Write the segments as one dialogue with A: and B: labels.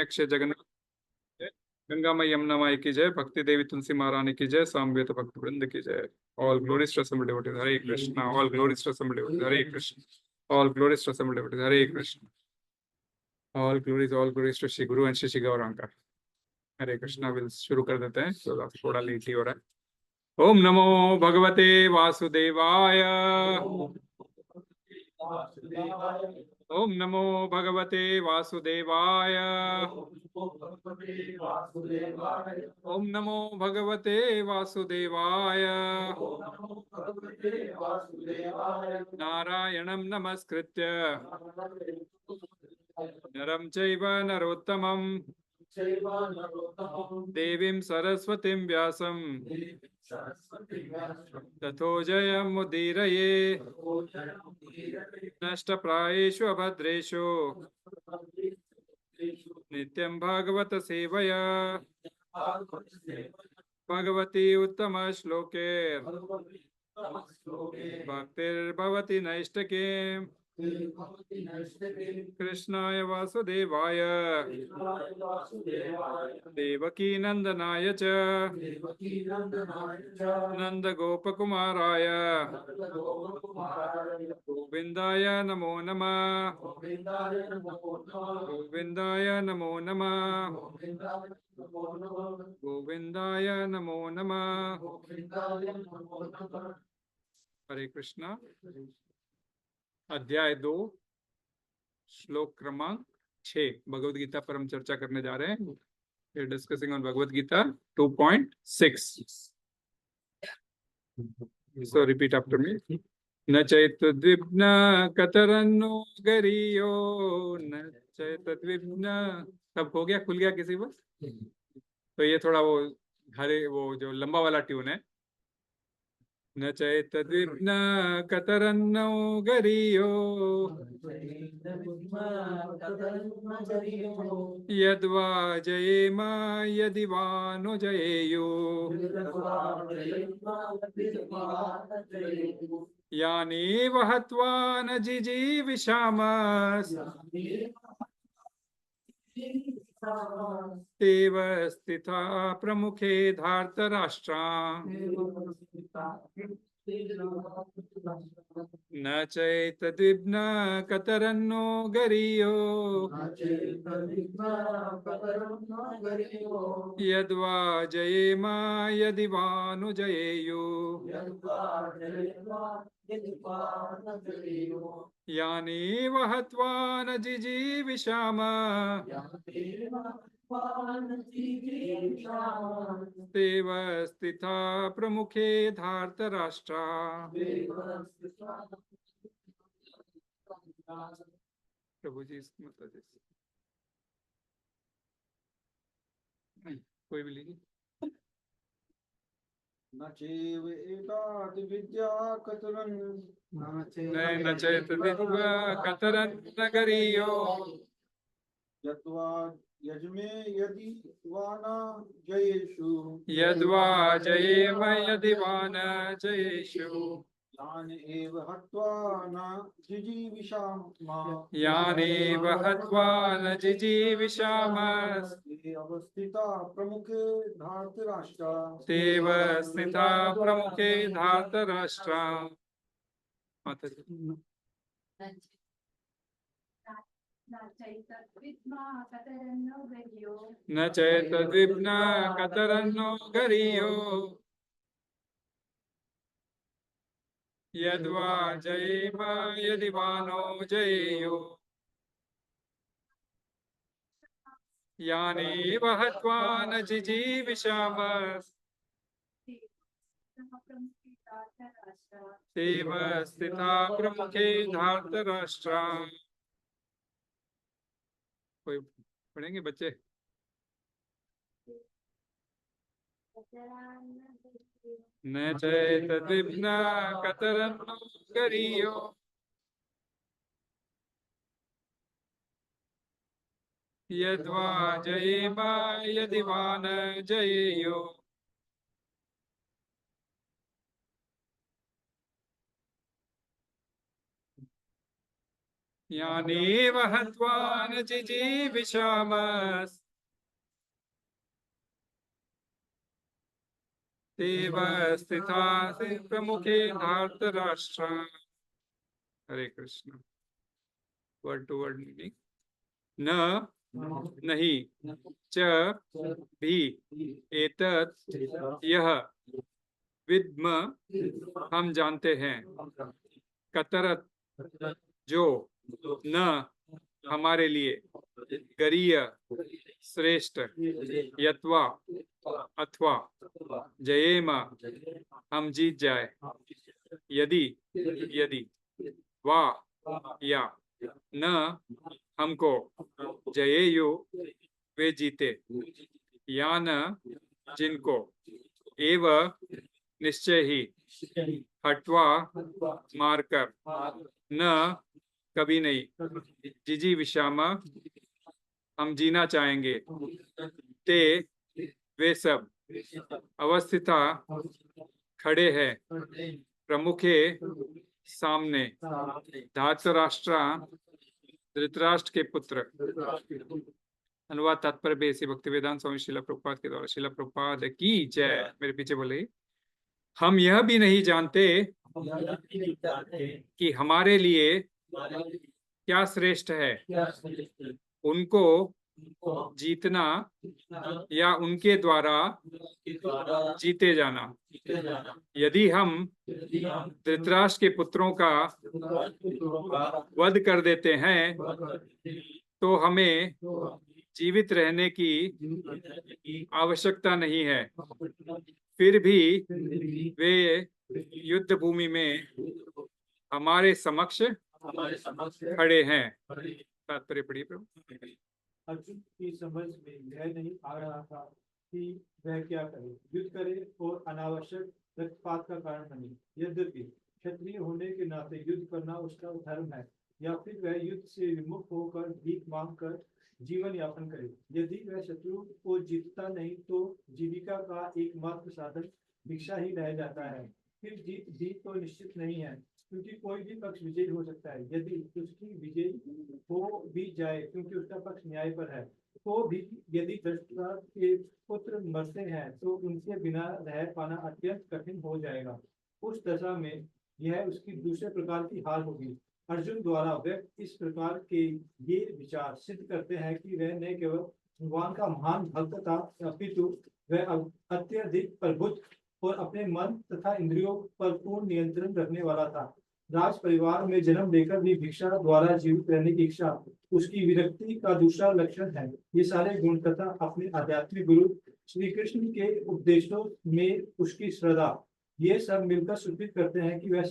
A: लोकमान्य क्षय जगन्नाथ जय, गंगा माई यमुना माई की जय, भक्ति देवी तुलसी महारानी की जय, सामवेद भक्त वृंद की जय। All glories to assembled devotees, Hare Krishna. All glories to assembled devotees, Hare Krishna. All glories to assembled devotees, Hare Krishna. All glories to Shri Guru and Shri Gauranga. Hare Krishna. Will शुरू कर देते हैं, थोड़ा लेट ही हो रहा है। ओम नमो भगवते वासुदेवाय। ओम नमो भगवते वासुदेवाय। ओम नमो भगवते वासुदेवाय। नारायणं नमस्कृत्य नरं चैव नरोत्तमं देवीं सरस्वतीं व्यासं ततो जयमुदीरये। नष्टप्रायेषु अभद्रेषु नित्यं भागवत सेवया भगवती उत्तम श्लोके भक्तिर्भवति नैष्टके। कृष्णाय वासुदेवाय देवकी नंदनाय च नंद गोपकुमाराय गोविंदाय नमो नमः। गोविंदाय नमो नमः। गोविंदाय नमो नमः। हरे कृष्णा। अध्याय 2 श्लोक क्रमांक 6 भगवद गीता पर हम चर्चा करने जा रहे हैं। We are discussing on Bhagavad Gita 2.6. So repeat after me. न चैतद्विघ्न कतरन्नो गरियो न चैतद्विघ्न। सब हो गया, खुल गया किसी को? तो ये थोड़ा वो हरे वो जो लंबा वाला ट्यून है। न चैतद्विघ्न कतरन्नो गरियो यद्वा जयेम यदि वा नो जयेयु। यानेव हत्वा न जिजीविषाम तेव स्थिता प्रमुखे धार्तराष्ट्रा। न चैतद्विघ्न कतरन्नो गरियो यद्वा जयेम यदि वा नु जयेयु। यानेव हत्वा न जिजीविषाम तेव स्थिता प्रमुखे धार्तराष्ट्रा। प्रभु जी मतलब कोई भी लीजिए।
B: न चैव एतात् विद्या कतरन्
A: न चैतद्विघ्न कतरन्न गरियो
B: यद्वा यजमे यदि वा न जयेषु।
A: यद्वा जयेम यदि वा न जयेषु।
B: यान एव हत्वा न जिजीविषाम।
A: यानेव हत्वा न जिजीविषाम
B: ते अवस्थिता प्रमुखे धार्तराष्ट्रा।
A: तेव स्थिता प्रमुखे धार्तराष्ट्रा। माता जी। न चैतद्विघ्न कतरन्नो गरियो यद्वा जयेम यदि वा नो जयेयु। यानेव हत्वा न जिजीविषाम तेव स्थिता प्रमुखे धार्तराष्ट्रा। कोई पढ़ेंगे बच्चे? न चैतद्विघ्न कतरन्नो गरियो यद्वा जयेम यदि वा न जयेयु। यानेव हत्वा न जिजीविषामः तेव स्थिता प्रमुखे धार्तराष्ट्र। Hare Krishna. Word to word meaning. न नहीं च भी एतत् यह विद्म हम जानते हैं कतरत जो न हमारे लिए गरीय श्रेष्ठ यत्वा अथवा जयेम हम जीत जाए यदि यदि वा या न हमको जयेयु वे जीते या न जिनको एव निश्चय ही हटवा मारकर न कभी नहीं जिजी विषामा हम जीना चाहेंगे ते वे सब अवस्थिता खड़े हैं प्रमुखे सामने धातराष्ट्र धृतराष्ट्र के पुत्र। अनुवाद तात्पर्य बेसी भक्ति वेदांत स्वामी शिला प्रभुपाद के द्वारा। शिला प्रभुपाद की जय। मेरे पीछे बोले हम यह भी नहीं जानते कि हमारे लिए क्या श्रेष्ठ है उनको जीतना या उनके द्वारा जीते जाना। यदि हम धृतराष्ट्र के पुत्रों का वध कर देते हैं तो हमें जीवित रहने की आवश्यकता नहीं है। फिर भी वे युद्ध भूमि में हमारे समक्ष खड़े हैं। तात्पर्य पढ़िए प्रभु।
B: अर्जुन की समझ में यह नहीं आ रहा था कि वह क्या करे, युद्ध करे और अनावश्यक रक्तपात का कारण बने। यद्यपि क्षत्रिय होने के नाते युद्ध करना उसका धर्म है, या फिर वह युद्ध से विमुख होकर भीख मांग कर जीवन यापन करे। यदि वह शत्रु को जीतता नहीं तो जीविका का एकमात्र साधन भिक्षा ही रह जाता है। फिर जीत भी तो निश्चित नहीं है, क्योंकि कोई भी पक्ष विजयी हो सकता है। यदि उसकी विजय हो भी जाए क्योंकि उसका पक्ष न्याय पर है, तो भी यदि धृतराष्ट्र के पुत्र मरते हैं तो उनके बिना रह पाना अत्यंत कठिन हो जाएगा। उस दशा में यह उसकी दूसरे प्रकार की हाल होगी। अर्जुन द्वारा व्यक्त इस प्रकार के ये विचार सिद्ध करते हैं कि वह न केवल भगवान का महान भक्त था, अपितु वह अत्यधिक प्रबुद्ध और अपने मन तथा इंद्रियों पर पूर्ण नियंत्रण रखने वाला था। राज परिवार में जन्म लेकर भी भिक्षा द्वारा जीवित रहने की इच्छा उसकी विरक्ति का दूसरा लक्षण है। ये सारे गुण तथा अपने आध्यात्मिक गुरु श्री कृष्ण के उपदेशों में उसकी श्रद्धा, ये सब मिलकर सूचित करते हैं कि वह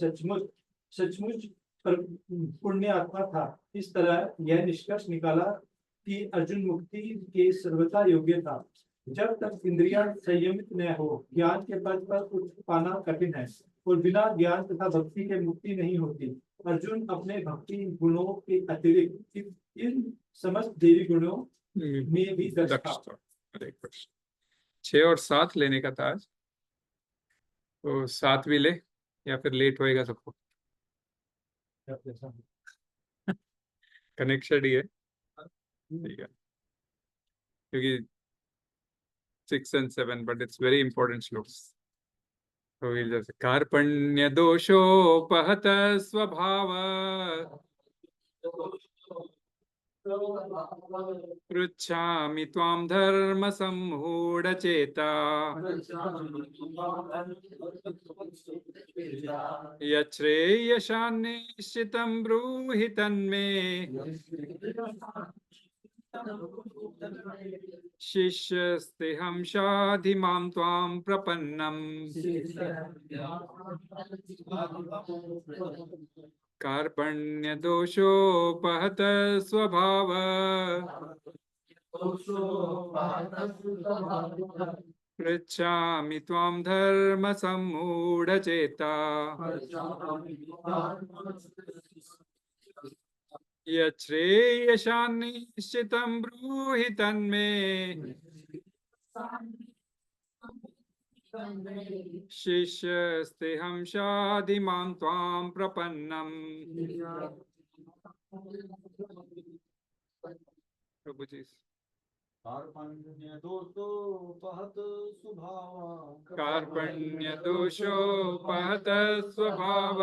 B: सचमुच पुण्य आत्मा था। इस तरह यह निष्कर्ष निकाला कि अर्जुन मुक्ति के सर्वथा योग्य था। जब तक इंद्रियां संयमित न हो ज्ञान के पद पर उठ पाना कठिन है, और बिना ज्ञान तथा भक्ति के मुक्ति नहीं होती। अर्जुन अपने भक्ति गुणों के अतिरिक्त इन समस्त देवी गुणों में भी दक्ष था।
A: 6 और 7 लेने का था आज, तो 7 भी ले या फिर लेट होएगा सबको। कनेक्शन ही है, ठीक है, क्योंकि 6 and 7 but it's very important श्लोक। तो जैसे कार्पण्य दोषोपहत स्वभाव पृच्छामि त्वां धर्म सम्मूढ़ चेता यच्छ्रेयशान्निश्चितं ब्रूहि तन्मे शिष्यस्तेऽहं शाधि मां त्वां प्रपन्नम्। कार्पण्य दोषोपहत स्वभाव पृच्छामि त्वां धर्म सम्मूढ़ चेता यच्छ्रेयशान्निश्चितं ब्रूहि तन्मे शिष्यस्तेऽहं शाधि मां त्वां प्रपन्नम्। प्रभु जी
B: कार्पण्य दोषो पहत स्वभाव
A: कार्पण्य दोषोपहत स्वभाव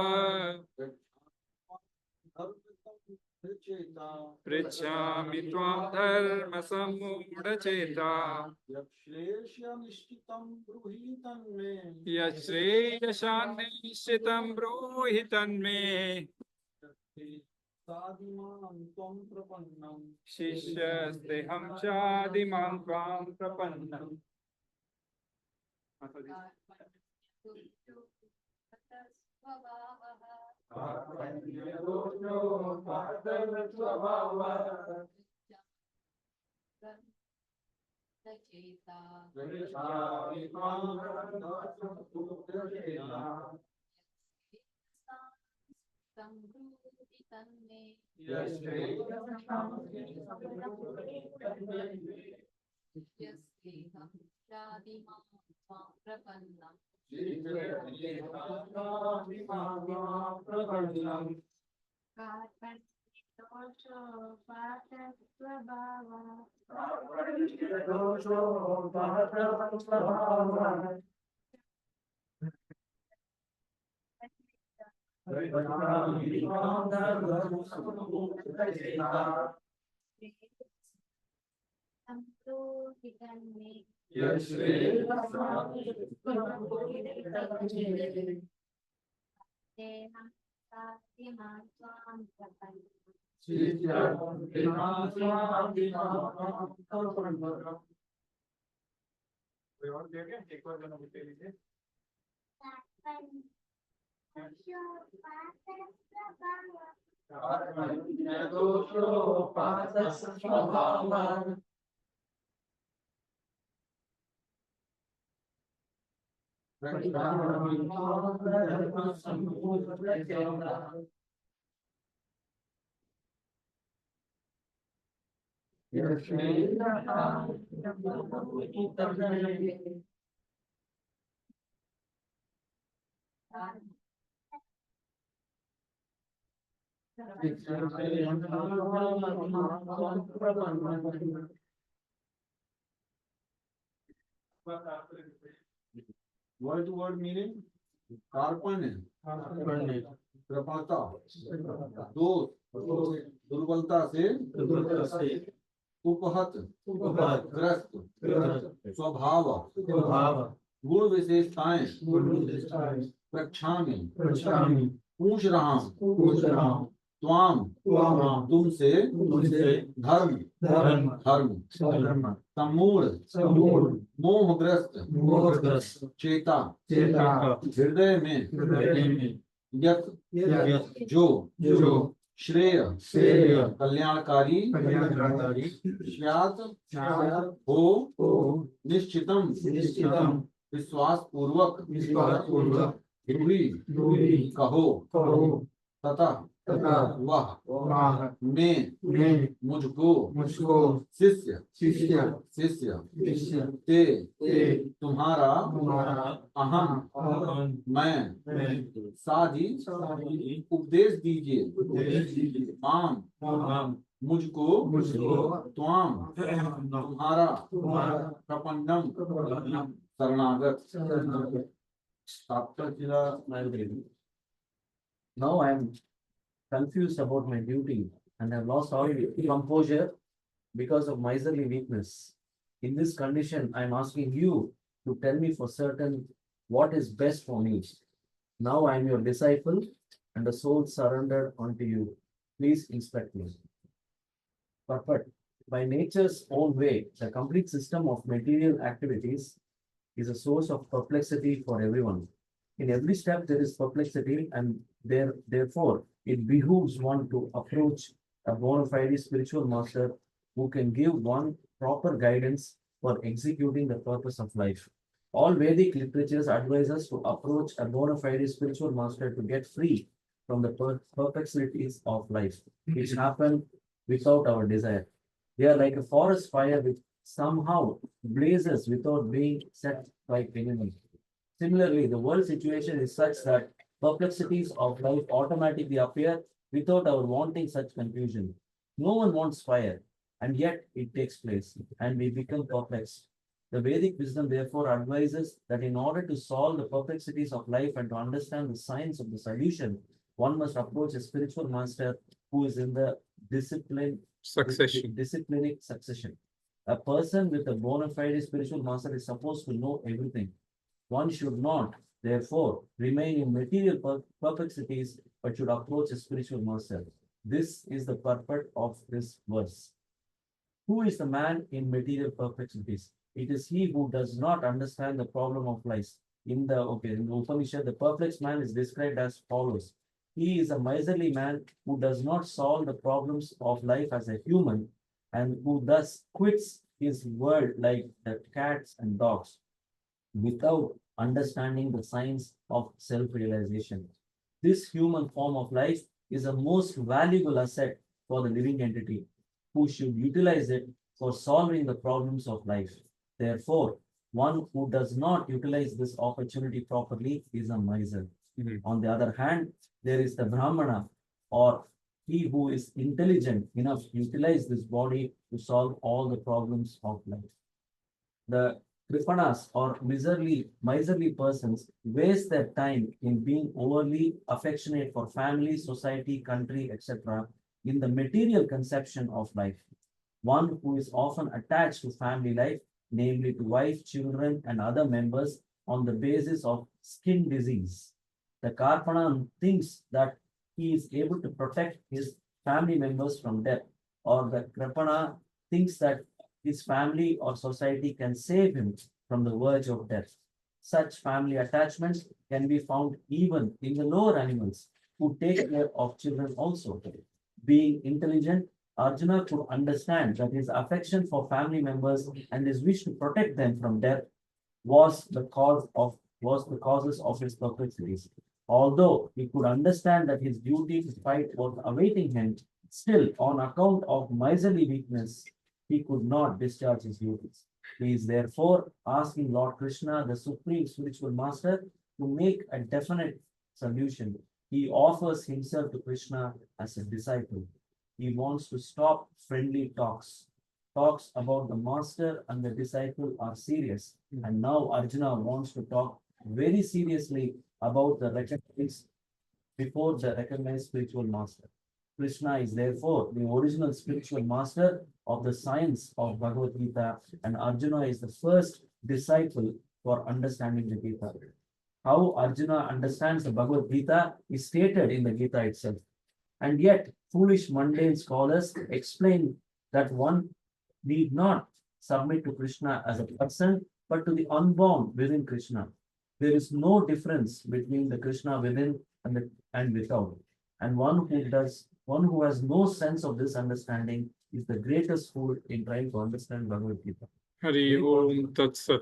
B: चेता
A: पृच्छामि त्वां धर्म सम्मूढचेता
B: यक्ष्लेष्यनिष्ठितं ब्रूहि तन्मे
A: यश्रेयशान्निश्चितं ब्रूहि तन्मे
B: सादिमां त्वं प्रपन्नं
A: शिष्यस्तेऽहं चादिमां त्वां प्रपन्नम्। माता जी कोई और दे गया एक बार बना के लीजिए।
B: Word to word meaning? कार्पण्य कृपाता दोष दुर्बलता से उपहत ग्रस्त स्वभाव गुण विशेषताएं प्रक्षामि पूछ रहा हूँ त्वाम तुमसे धर्म सम्मूढ़ मोहग्रस्त चेता हृदय में यत जो श्रेय कल्याणकारी स्यात् हो निश्चितम विश्वास पूर्वक ब्रूहि कहो तथा वह मैं मुझको शिष्य ते तुम्हारा अहम मैं साधी उपदेश दीजिए माम मुझको त्वाम तुम्हारा प्रपन्नम शरणागत।
C: Now I am confused about my duty and have lost all composure because of miserly weakness. In this condition, I am asking you to tell me for certain what is best for me. Now I am your disciple and the soul surrendered unto you. Please inspect me. But by nature's own way, the complete system of material activities is a source of perplexity for everyone. In every step, there is perplexity, and therefore, it behooves one to approach a bona fide spiritual master who can give one proper guidance for executing the purpose of life. All Vedic literatures advise us to approach a bona fide spiritual master to get free from the perplexities of life, which happen without our desire. They are like a forest fire which somehow blazes without being set by anyone. Similarly, the world situation is such that perplexities of life automatically appear without our wanting such confusion. No one wants fire, and yet it takes place, and we become perplexed. The Vedic wisdom therefore advises that in order to solve the perplexities of life and to understand the science of the solution, one must approach a spiritual master who is in the
A: Succession.
C: disciplinic succession. A person with a bona fide spiritual master is supposed to know everything. One should not, therefore, remain in material perplexities, but should approach a spiritual master. This is the purport of this verse. Who is the man in material perplexities? It is he who does not understand the problem of life. In the Upanishad, the perplexed man is described as follows. He is a miserly man who does not solve the problems of life as a human and who thus quits his world like the cats and dogs without understanding the science of self-realization. This human form of life is a most valuable asset for the living entity who should utilize it for solving the problems of life. Therefore, one who does not utilize this opportunity properly is a miser.
A: Mhm.
C: On the other hand, there is the Brahmana or he who is intelligent enough to utilize this body to solve all the problems of life. The Kripanas or miserly persons waste their time in being overly affectionate for family, society, country, etc. in the material conception of life. One who is often attached to family life, namely to wife, children, and other members on the basis of skin disease. The Karpana thinks that he is able to protect his family members from death, or the Kripana thinks that his family or society can save him from the verge of death. Such family attachments can be found even in the lower animals who take care of children also. Being intelligent, Arjuna could understand that his affection for family members and his wish to protect them from death was the causes of his perplexities. Although he could understand that his duty to fight was awaiting him, still, on account of miserly weakness, he could not discharge his duties. He is therefore asking Lord Krishna, the supreme spiritual master, to make a definite solution. He offers himself to Krishna as a disciple. He wants to stop friendly talks. Talks about the master and the disciple are serious. And now Arjuna wants to talk very seriously about the recognized before the recognized spiritual master. Krishna is therefore the original spiritual master of the science of Bhagavad Gita, and Arjuna is the first disciple for understanding the Gita. How Arjuna understands the Bhagavad Gita is stated in the Gita itself. And yet, foolish mundane scholars explain that one need not submit to Krishna as a person, but to the unborn within Krishna. There is no difference between the Krishna within and without. And one who has no sense of this understanding is the greatest fool in trying to understand Bhagavad Gita.
A: Hari Om Tat Sat.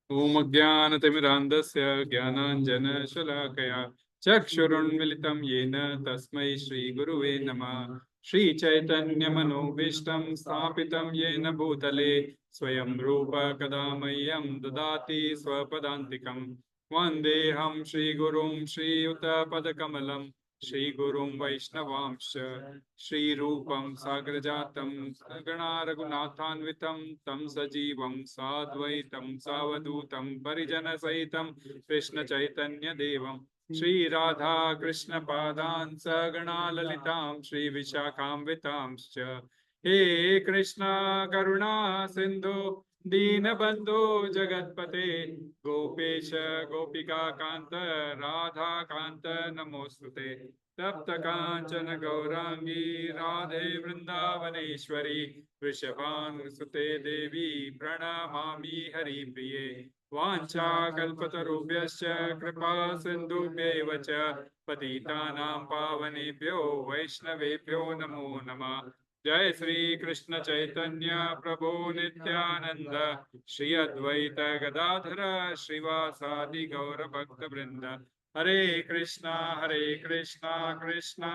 A: Om Jnanatimirandasya Jnananjana Chakshurunmilitam Yena Tasmai Shri Guruve Namah. Shri Chaitanya Manobishtam Sthapitam Yena Bhutale Swayam Rupa Kadamayam Dadati Swapadantikam Vandeham Shri Gurum Shri Yuta Padakamalam Shri Gurum Vaishnavamsha Shri Rupam Sagrajatam Sagana Raghunathanvitam Tam Sajivam Sadvaitam Savadutam Parijana Sahitam Krishna Chaitanya Devam Shri Radha Krishna Padan Sagana Lalitam Shri Vishakhamvitamscha He Krishna Karuna Sindhu Deenabandhu Jagatpate Gopesha Gopika Kanta Radha Kanta Namostute Tapta Kanchana Gaurangi Radhe Vrindavaneshwari Vrishabhanusute Devi Pranamami Hari Priye Vancha Kalpatarubhyascha Kripa Sindhubhyeva cha Patitanam Pavanebhyo Vaishnavebhyo Namo Namah Jai Sri Krishna Chaitanya Prabhu Nityananda Shri Advaita Gadadhara Srivasadi Gaura Bhakta Vrinda Hare Krishna Krishna Krishna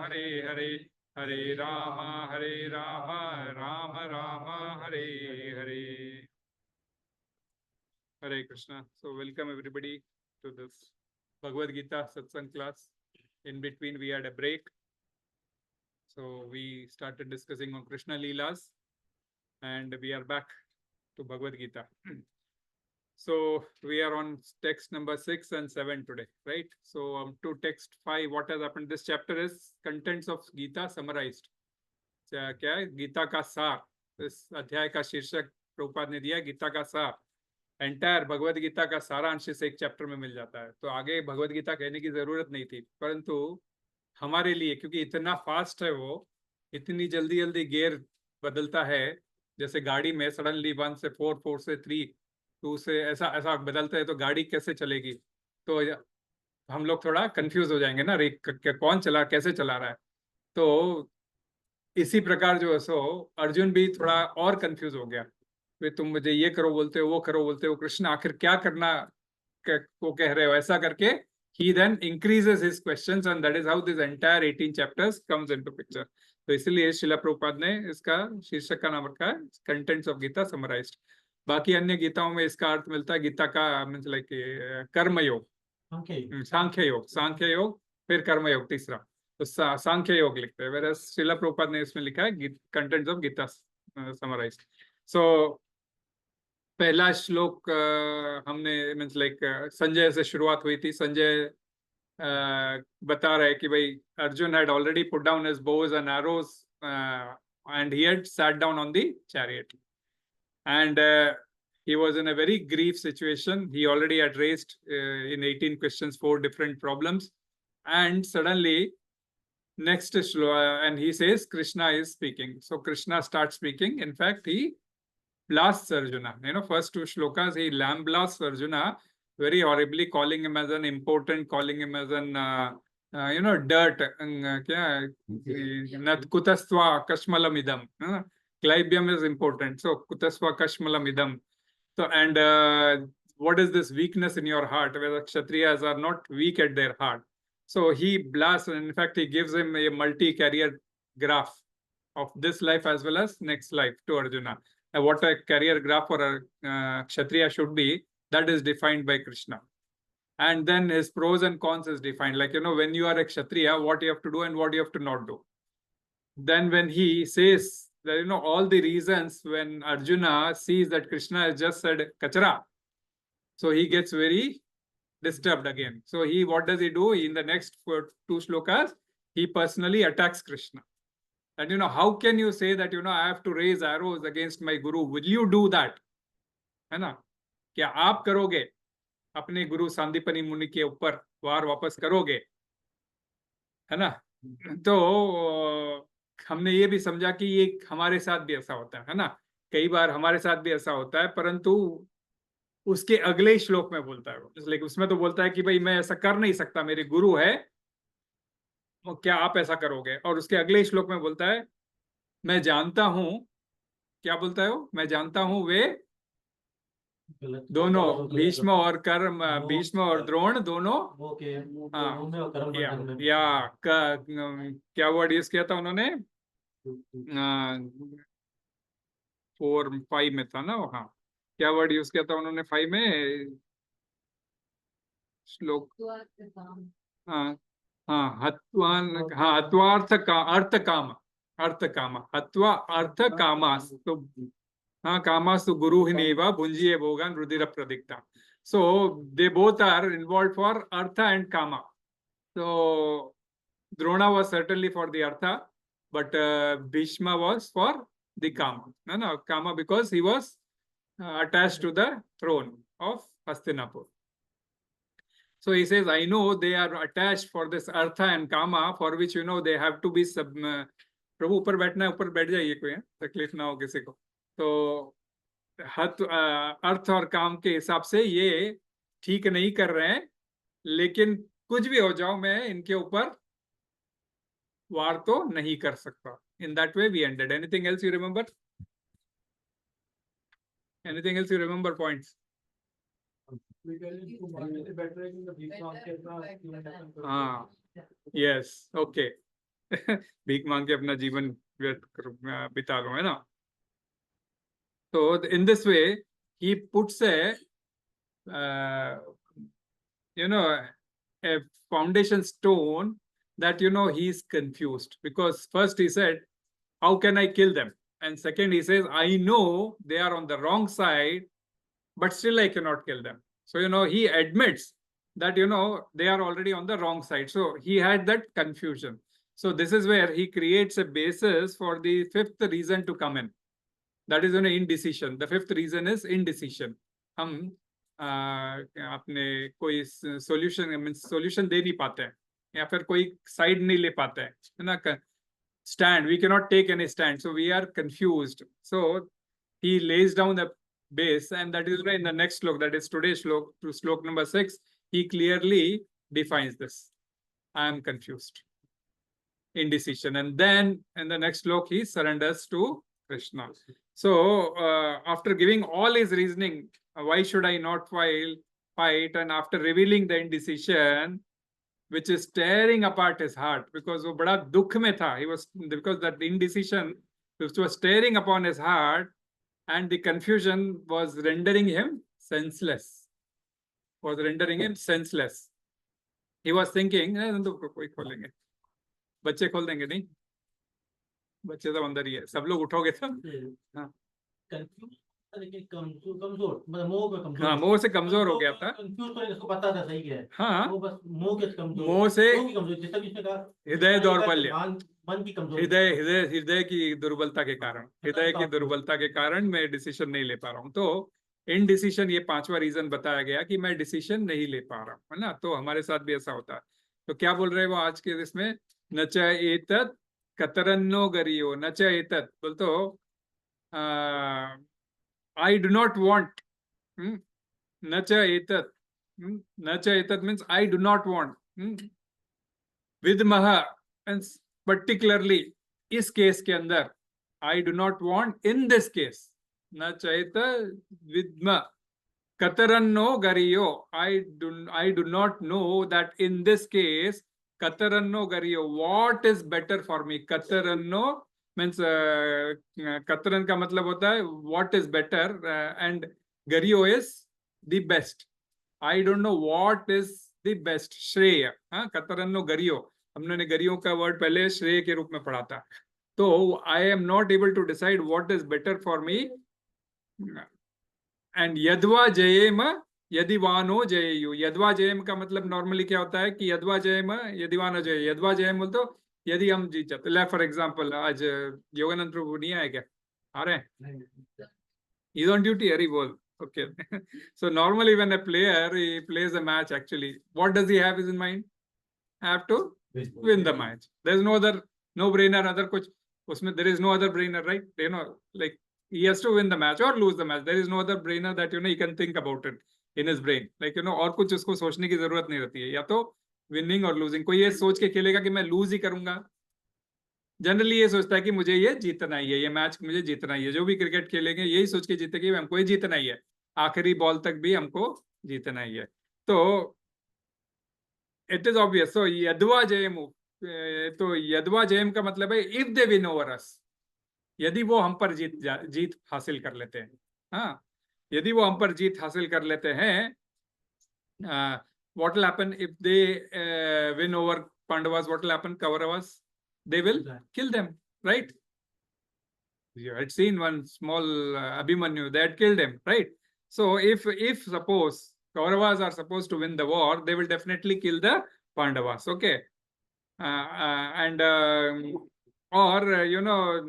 A: Hare Hare Hare Rama Rama Rama Hare Hare Hare Krishna. So welcome everybody to this Bhagavad Gita Satsang class. In between we had a break So we started discussing on Krishna Leelas, and we are back to Bhagavad Gita. So we are on text number 6 and 7 today, right? So to text 5, what has happened? This chapter is contents of Gita summarized. क्या है? गीता का सार. इस अध्याय का शीर्षक प्रभुपाद ने दिया गीता का सार. एंटायर भगवद गीता का सारांश इस एक चैप्टर में मिल जाता है. तो आगे भगवद गीता कहने की जरूरत नहीं थी, परंतु हमारे लिए, क्योंकि इतना फास्ट है वो, इतनी जल्दी जल्दी गियर बदलता है, जैसे गाड़ी में सडनली 1 से 4, 4 से 3, 2 से ऐसा ऐसा बदलता है, तो गाड़ी कैसे चलेगी? तो हम लोग थोड़ा कंफ्यूज हो जाएंगे ना, कौन चला, कैसे चला रहा है. तो इसी प्रकार जो है सो अर्जुन भी थोड़ा और कंफ्यूज हो गया. वे तुम मुझे ये करो बोलते हो, वो करो बोलते हो, कृष्ण आखिर क्या करना को कह रहे हो, ऐसा करके he then increases his questions, and that is how this entire 18 chapters comes into picture. तो इसलिए शिला प्रभुपाद ने इसका शीर्षक का नाम रखा है कंटेंट्स ऑफ गीता समराइज्ड. बाकी अन्य गीताओं में इसका अर्थ मिलता है गीता का मीन्स लाइक कर्मयोग, सांख्य योग, फिर कर्मयोग तीसरा, तो सांख्य योग लिखते हैं. वेरएज शिला प्रभुपाद ने इसमें लिखा है कंटेंट्स ऑफ गीता समराइज्ड. सो पहला श्लोक हमने मीन्स लाइक संजय से शुरुआत हुई थी. संजय बता रहे कि भाई Arjun had already put down his bows and arrows and he had sat down on the chariot, and he was in a very grief situation. He already had raised in 18 questions 4 different problems, and suddenly next shloka, and he says Krishna is speaking. So Krishna starts speaking. In fact, he blasts Arjuna. First 2 shlokas he lambasts Arjuna very horribly, calling him as an important, calling him as an dirt. Nat kutasva kashmalam idam. Clybium is important. So kutasva kashmalam idam. So and what is this weakness in your heart? Where the Kshatriyas are not weak at their heart. So he blasts, and in fact he gives him a multi-career graph of this life as well as next life to Arjuna. What a career graph for a Kshatriya should be, that is defined by Krishna. And then his pros and cons is defined. Like, when you are a Kshatriya, what you have to do and what you have to not do. Then when he says that, all the reasons, when Arjuna sees that Krishna has just said Kachara, so he gets very disturbed again. So what does he do? In the next 2 shlokas, he personally attacks Krishna. And how can you say that, I have to raise arrows against my guru? Will you do that? है ना? क्या आप करोगे अपने गुरु सांदीपनी मुनि के ऊपर वार वापस करोगे? है ना? तो हमने ये भी समझा कि ये हमारे साथ भी ऐसा होता है ना? कई बार हमारे साथ भी ऐसा होता है, परंतु उसके अगले श्लोक में बोलता है, इसलिए उसमें तो बोलता है कि भाई मैं ऐसा कर नहीं सकता, मेरे गुरु है, क्या आप ऐसा करोगे? और उसके अगले श्लोक में बोलता है मैं जानता हूं, क्या बोलता है वो? मैं जानता हूं वे दोनों, भीष्म और द्रोण दोनों, क्या वर्ड यूज किया था उन्होंने? 4-5 में था ना? हाँ, क्या वर्ड यूज किया था उन्होंने 5 में श्लोक? हत्वा अर्थ काम हत्वा अर्थ कामास. तो कामास्तु गुरु ही नेवा भुंजिये भोगान रुधिर प्रदिक्ता. So they both are involved for artha and kama. So Drona was certainly for the artha, but Bhishma was for the kama. No, kama, because he was attached to the throne of Hastinapur. So he says, I know they are attached for this artha and kama, for which they have to be प्रभु ऊपर बैठना है, ऊपर बैठ जाइए, कोई तकलीफ ना हो किसी को. तो अर्थ और काम के हिसाब से ये ठीक नहीं कर रहे हैं, लेकिन कुछ भी हो जाओ मैं इनके ऊपर वार तो नहीं कर सकता. In that way we ended. Anything else you remember? Anything else you remember? Points? हाँ, yes, okay. भीख मांग के अपना जीवन बिता लो, है ना? So in this way, he puts a foundation stone that, you know, he's confused, because first he said, how can I kill them? And second, he says, I know they are on the wrong side, but still I cannot kill them. So, you know, he admits that, you know, they are already on the wrong side. So he had that confusion. So this is where he creates a basis for the fifth reason to come in. That is, you know, indecision. The fifth reason is indecision. हम अपने कोई solution दे नहीं पाते हैं, या फिर कोई side नहीं ले पाते हैं, है ना? Stand, we cannot take any stand, so we are confused. So he lays down the base, and that is why in the next slok, that is today's slok, to slok number 6, he clearly defines this. I am confused, indecision, and then in the next slok he surrenders to Krishna. So after giving all his reasoning, why should I not fight, and after revealing the indecision, which is tearing apart his heart, because वो बड़ा दुख में था, he was, because that indecision which was tearing upon his heart, and the confusion was rendering him senseless. He was thinking, कोई खोलेंगे, बच्चे खोल देंगे नहीं, बच्चे तो अंदर ही है, सब लोग उठोगे तब। हाँ,
D: कंफ्यूज, लेकिन कमजोर, मतलब मोह का कमजोर।
A: हाँ, मोह से कमजोर हो गया था।
D: कंफ्यूज तो इसको पता था सही है।
A: हाँ,
D: वो बस मोह के कमजोर,
A: मोह से
D: कमजोर, जैसा कि इसने कहा
A: हृदय दौर्बल्य,
D: मन की कमजोरी,
A: हृदय की दुर्बलता के कारण, हृदय की दुर्बलता के कारण मैं डिसीजन नहीं ले पा रहा हूँ। तो इनडिसीजन, ये पांचवा रीजन बताया गया कि मैं डिसीजन नहीं ले पा रहा हूँ, है ना? तो हमारे साथ भी ऐसा होता है। तो क्या बोल रहे हैं वो आज के इसमें, न च एतत् कतरन्नो गरियो, न च एतत्, बोल तो I do not want, न च एतत्, न च एतत् means I do not want, विद्मः means particularly इस केस के अंदर, I do not want in this case, न चैत विद्म कतरन्नो गरियो, I do not know that in this case, कतरन्नो गरियो, what is better for me? कतरन्नो means कतरन का मतलब होता है what is better, and गरियो is the best. I don't know what is the best. श्रेय, हाँ, कतरन्नो गरियो, हमने गरियों का वर्ड पहले श्रेय के रूप में पढ़ा था। तो I am not able to decide what is better for me. And यद्वा जयेम यदिवानो जयेयु, यद्वा जयेम का मतलब नॉर्मली क्या होता है कि यद्वा जयेम यदिवानो जय, यद्वा जयेम बोल तो यदि हम जीत जाते। ले फॉर एग्जांपल, आज योगानंद प्रभु नहीं आए क्या? आ रहे हैं? He's on duty, Hari bol. Okay. So normally when a player he plays a match, actually, what does he have in mind? Have to win the match. There's no other, no brainer, other कुछ उसमें, there is no other brainer, right? You know, like he has to win the match or lose the match. There is no other brainer that, you know, he can think about it in his brain. Like, you know, और कुछ उसको सोचने की जरूरत नहीं रहती है, या तो विनिंग और लूजिंग। कोई ये सोच के खेलेगा कि मैं लूज ही करूंगा, जनरली ये सोचता है कि मुझे ये जीतना ही है, ये मैच मुझे जीतना ही है। जो भी क्रिकेट खेलेंगे यही सोच के जीते कि हमको ये जीतना ही है, आखिरी बॉल तक भी हमको जीतना ही है। तो इट इज ऑब्वियस। सो यद्वा जयम, तो यद्वा जयम का मतलब है if they win over us, यदि वो हम पर जीत हासिल कर लेते हैं। हाँ, यदि वो हम पर जीत हासिल कर लेते हैं, what will happen if they win over Pandavas? What will happen? Kauravas, they will kill them, right? You had seen one small Abhimanyu, they had killed him, right? So if suppose Kauravas are supposed to win the war, they will definitely kill the Pandavas, okay? Or you know,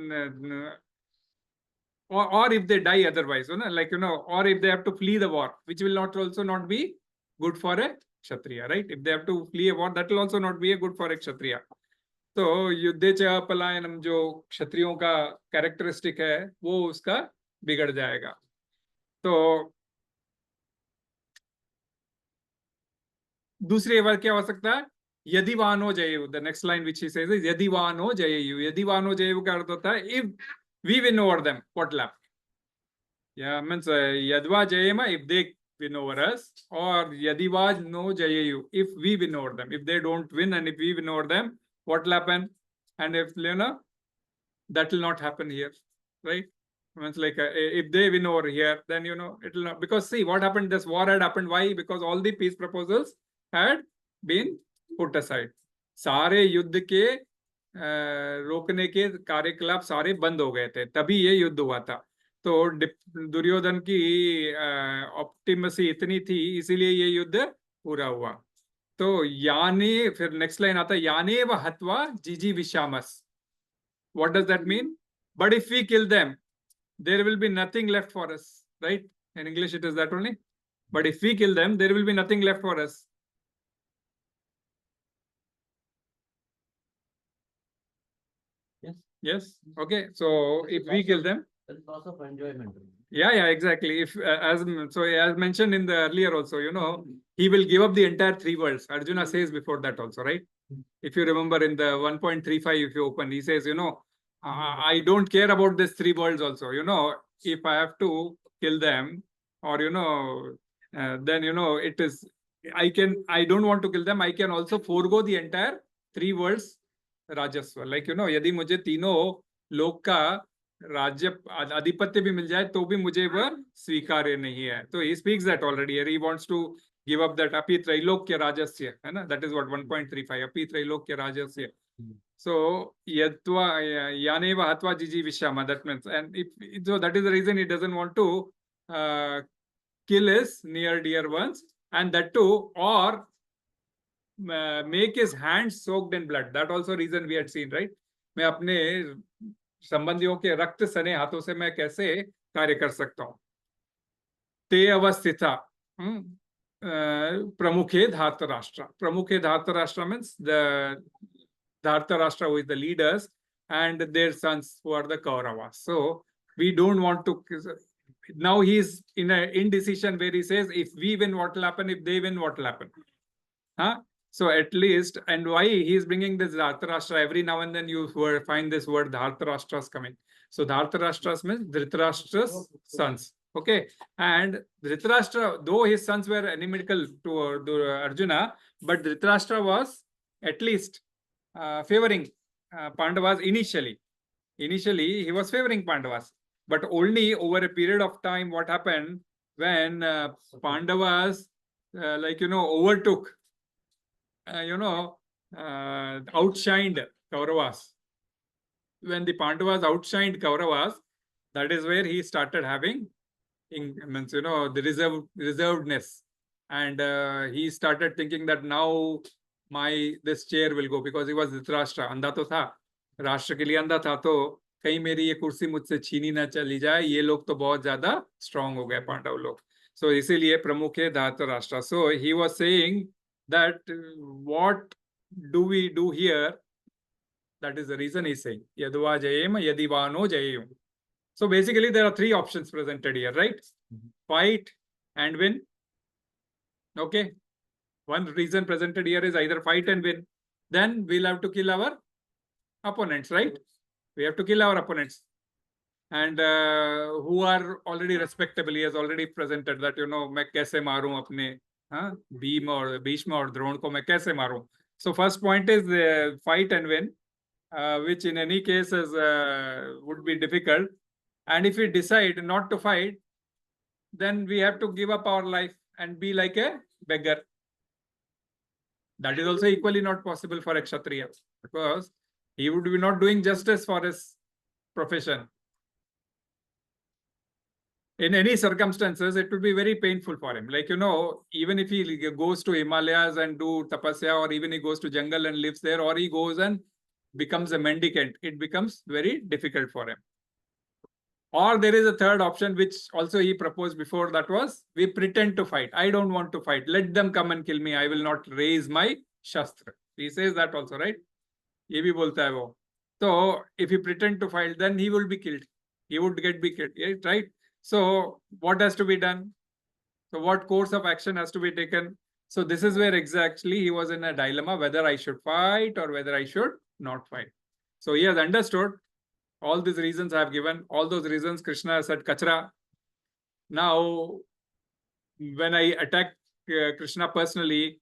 A: or if they die otherwise, you know, like, you know, or if they have to flee the war, which will not also not be good for a Kshatriya, right? If they have to flee a war, that will also not be a good for a Kshatriya. तो युद्धे च पलायनम जो क्षत्रियों का characteristic है, वो उसका बिगड़ जाएगा। तो दूसरी बार क्या हो सकता है? यदि वानो जयेयु, the next line which he says is यदि वानो जयेयु। यदि वानो जयेयु का अर्थ होता है if we win over them, what will happen? Yeah, means yadva jayema if they win over us, or yadiva no jayeyu if we win over them. If they don't win and if we win over them, what will happen? And if, you know, that will not happen here, right? Means like if they win over here, then, you know, it will not, because see what happened, this war had happened. Why? Because all the peace proposals had been put aside. सारे युद्ध के रोकने के कार्यकलाप सारे बंद हो गए थे, तभी ये युद्ध हुआ था। तो दुर्योधन की ऑप्टिमसी इतनी थी, इसीलिए ये युद्ध पूरा हुआ। तो यानी फिर नेक्स्ट लाइन आता है, यानी व हत्वा जीजी विशामस। What does that mean? But if we kill them there will be nothing left for us, right? In English it is that only. But if we kill them, there will be nothing left for us.
C: Yes,
A: Yes. Okay. So if we kill them,
C: that's loss of enjoyment.
A: yeah, exactly. If as mentioned in the earlier also, he will give up the entire three worlds. Arjuna says before that also, right? If you remember in the 1.35, if you open, he says, I don't care about this three worlds also. If I have to kill them, or then it is, I don't want to kill them. I can also forego the entire three worlds राजस्व, like यदि मुझे तीनों लोक का राज्य आधिपत्य भी मिल जाए तो भी मुझे वह स्वीकार्य नहीं है। तो he speaks that already. He wants to give up that अपि त्रैलोक्य राजस्य, है ना? That is what 1.35, अपि त्रैलोक्य राजस्य. So yatva yaneva hatva jiji vishama, that means, and so that is the reason he doesn't want to kill his near dear ones, and that too, or make his hands soaked in blood. That also reason we had seen, right? मैं अपने संबंधियों के रक्त सने हाथों से मैं कैसे कार्य कर सकता हूँ। ते अवस्थिता प्रमुखे धार्तराष्ट्र. प्रमुखे धार्तराष्ट्र means the Dhartarashtra, who is the leaders, and their sons, who are the Kauravas. So we don't want to. Now he's in an indecision where he says, if we win, what will happen? If they win, what will happen? Huh? So at least, and why he's bringing this Dhartarashtra, every now and then you find this word Dhartarashtras coming. So Dhartarashtras means Dhritarashtra's sons. Okay. And Dhritarashtra, though his sons were enemical to Arjuna, but Dhritarashtra was at least favoring Pandavas initially. Initially, he was favoring Pandavas. But only over a period of time, what happened when Pandavas, overtook, outshined Kauravas. When the Pandavas outshined Kauravas, that is where he started having, the reservedness. And he started thinking that now this chair will go, because he was Dhritarashtra. अंधा तो था, राष्ट्र के लिए अंधा था, तो कहीं मेरी ये कुर्सी मुझसे छीनी ना चली जाए, ये लोग तो बहुत ज्यादा स्ट्रांग हो गए पांडव लोग. So इसीलिए प्रमुख है धार्तराष्ट्र. So he was saying that what do we do here? That is the reason he's saying yadva jayem yadivano jayem. So basically there are three options presented here, right? Fight and win. Okay. One reason presented here is either fight and win. Then we'll have to kill our opponents, right? We have to kill our opponents. And who are already respectable. He has already presented that, मैं कैसे मारूं अपने Bhishma और Drona को मैं कैसे मारूं. So first point is fight and win, which in any case would be difficult. And if we decide not to fight, then we have to give up our life and be like a beggar. That is also equally not possible for a Kshatriya, because he would be not doing justice for his profession. In any circumstances, it would be very painful for him. Like, even if he goes to Himalayas and do tapasya, or even he goes to jungle and lives there, or he goes and becomes a mendicant, it becomes very difficult for him. Or there is a third option, which also he proposed before, that was, we pretend to fight. I don't want to fight. Let them come and kill me. I will not raise my shastra. He says that also, right? Ye bhi bolta hai wo. So if he pretend to fight, then he will be killed. He would be killed, right? So what has to be done? So what course of action has to be taken? So this is where exactly he was in a dilemma, whether I should fight or whether I should not fight. So he has understood all these reasons I have given. All those reasons Krishna said, Kachra. Now, when I attacked Krishna personally,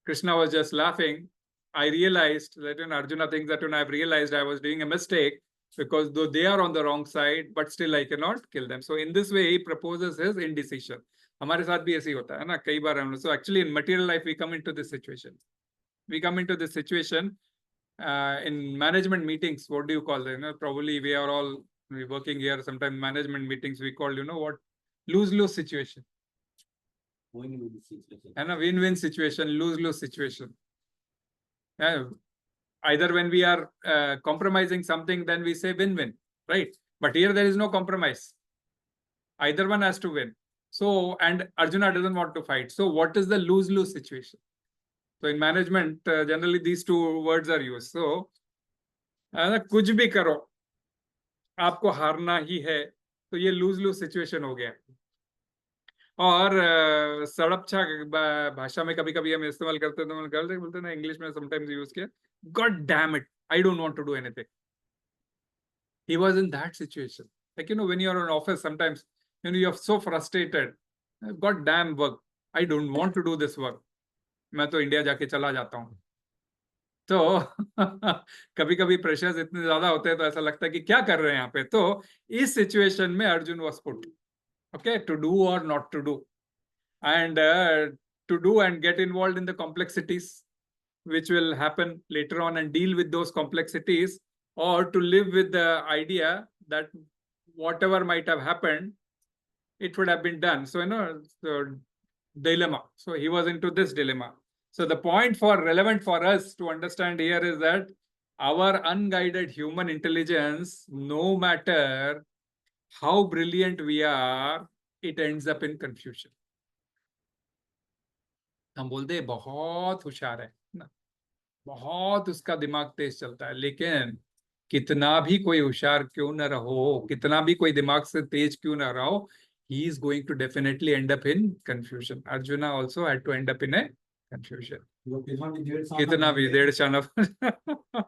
A: Krishna was just laughing. I realized that Arjuna thinks that I've realized I was doing a mistake, because though they are on the wrong side, but still I cannot kill them. So in this way, he proposes his indecision. हमारे साथ भी ऐसे ही होता है ना, कई बार हम लोग. So actually in material life, we come into this situation. we come into this situation in management meetings. What do you call them? Probably we are all working here. Sometimes management meetings we call, what, lose-lose situation.
C: Win-win situation.
A: And a win-win situation, lose-lose situation. Either when we are compromising something, then we say win-win, right? But here there is no compromise. Either one has to win. So, and Arjuna doesn't want to fight. So what is the lose-lose situation? So in management, generally these two words are used. So, कुछ भी करो, आपको हारना ही है, तो ये lose-lose situation हो गया. और सड़पछा भाषा में कभी कभी हम इस्तेमाल करते हैं, तो बोलते हैं ना, इंग्लिश में समटाइम्स यूज किया, God damn it, I don't want to do anything. He was in that situation. Like, when you're in office, sometimes, you're so frustrated. God damn work. I don't want to do this work. मैं तो India जाके चला जाता हूँ. तो कभी कभी pressures इतने ज्यादा होते हैं तो ऐसा लगता है कि क्या कर रहे हैं यहाँ पे. तो इस सिचुएशन में Arjun was put, okay, to do or not to do, and to do and get involved in the complexities which will happen later on and deal with those complexities, or to live with the idea that whatever might have happened, it would have been done. So, the dilemma. So he was into this dilemma. So the point relevant for us to understand here is that our unguided human intelligence, no matter how brilliant we are, it ends up in confusion. हम बोलते हैं बहुत होशियार है ना, बहुत उसका दिमाग तेज चलता है, लेकिन कितना भी कोई होशियार क्यों न रहो, कितना भी कोई दिमाग से तेज क्यों न रहो, he is going to definitely end up in confusion. Arjuna also had to end up in a confusion. कितना भी 1.5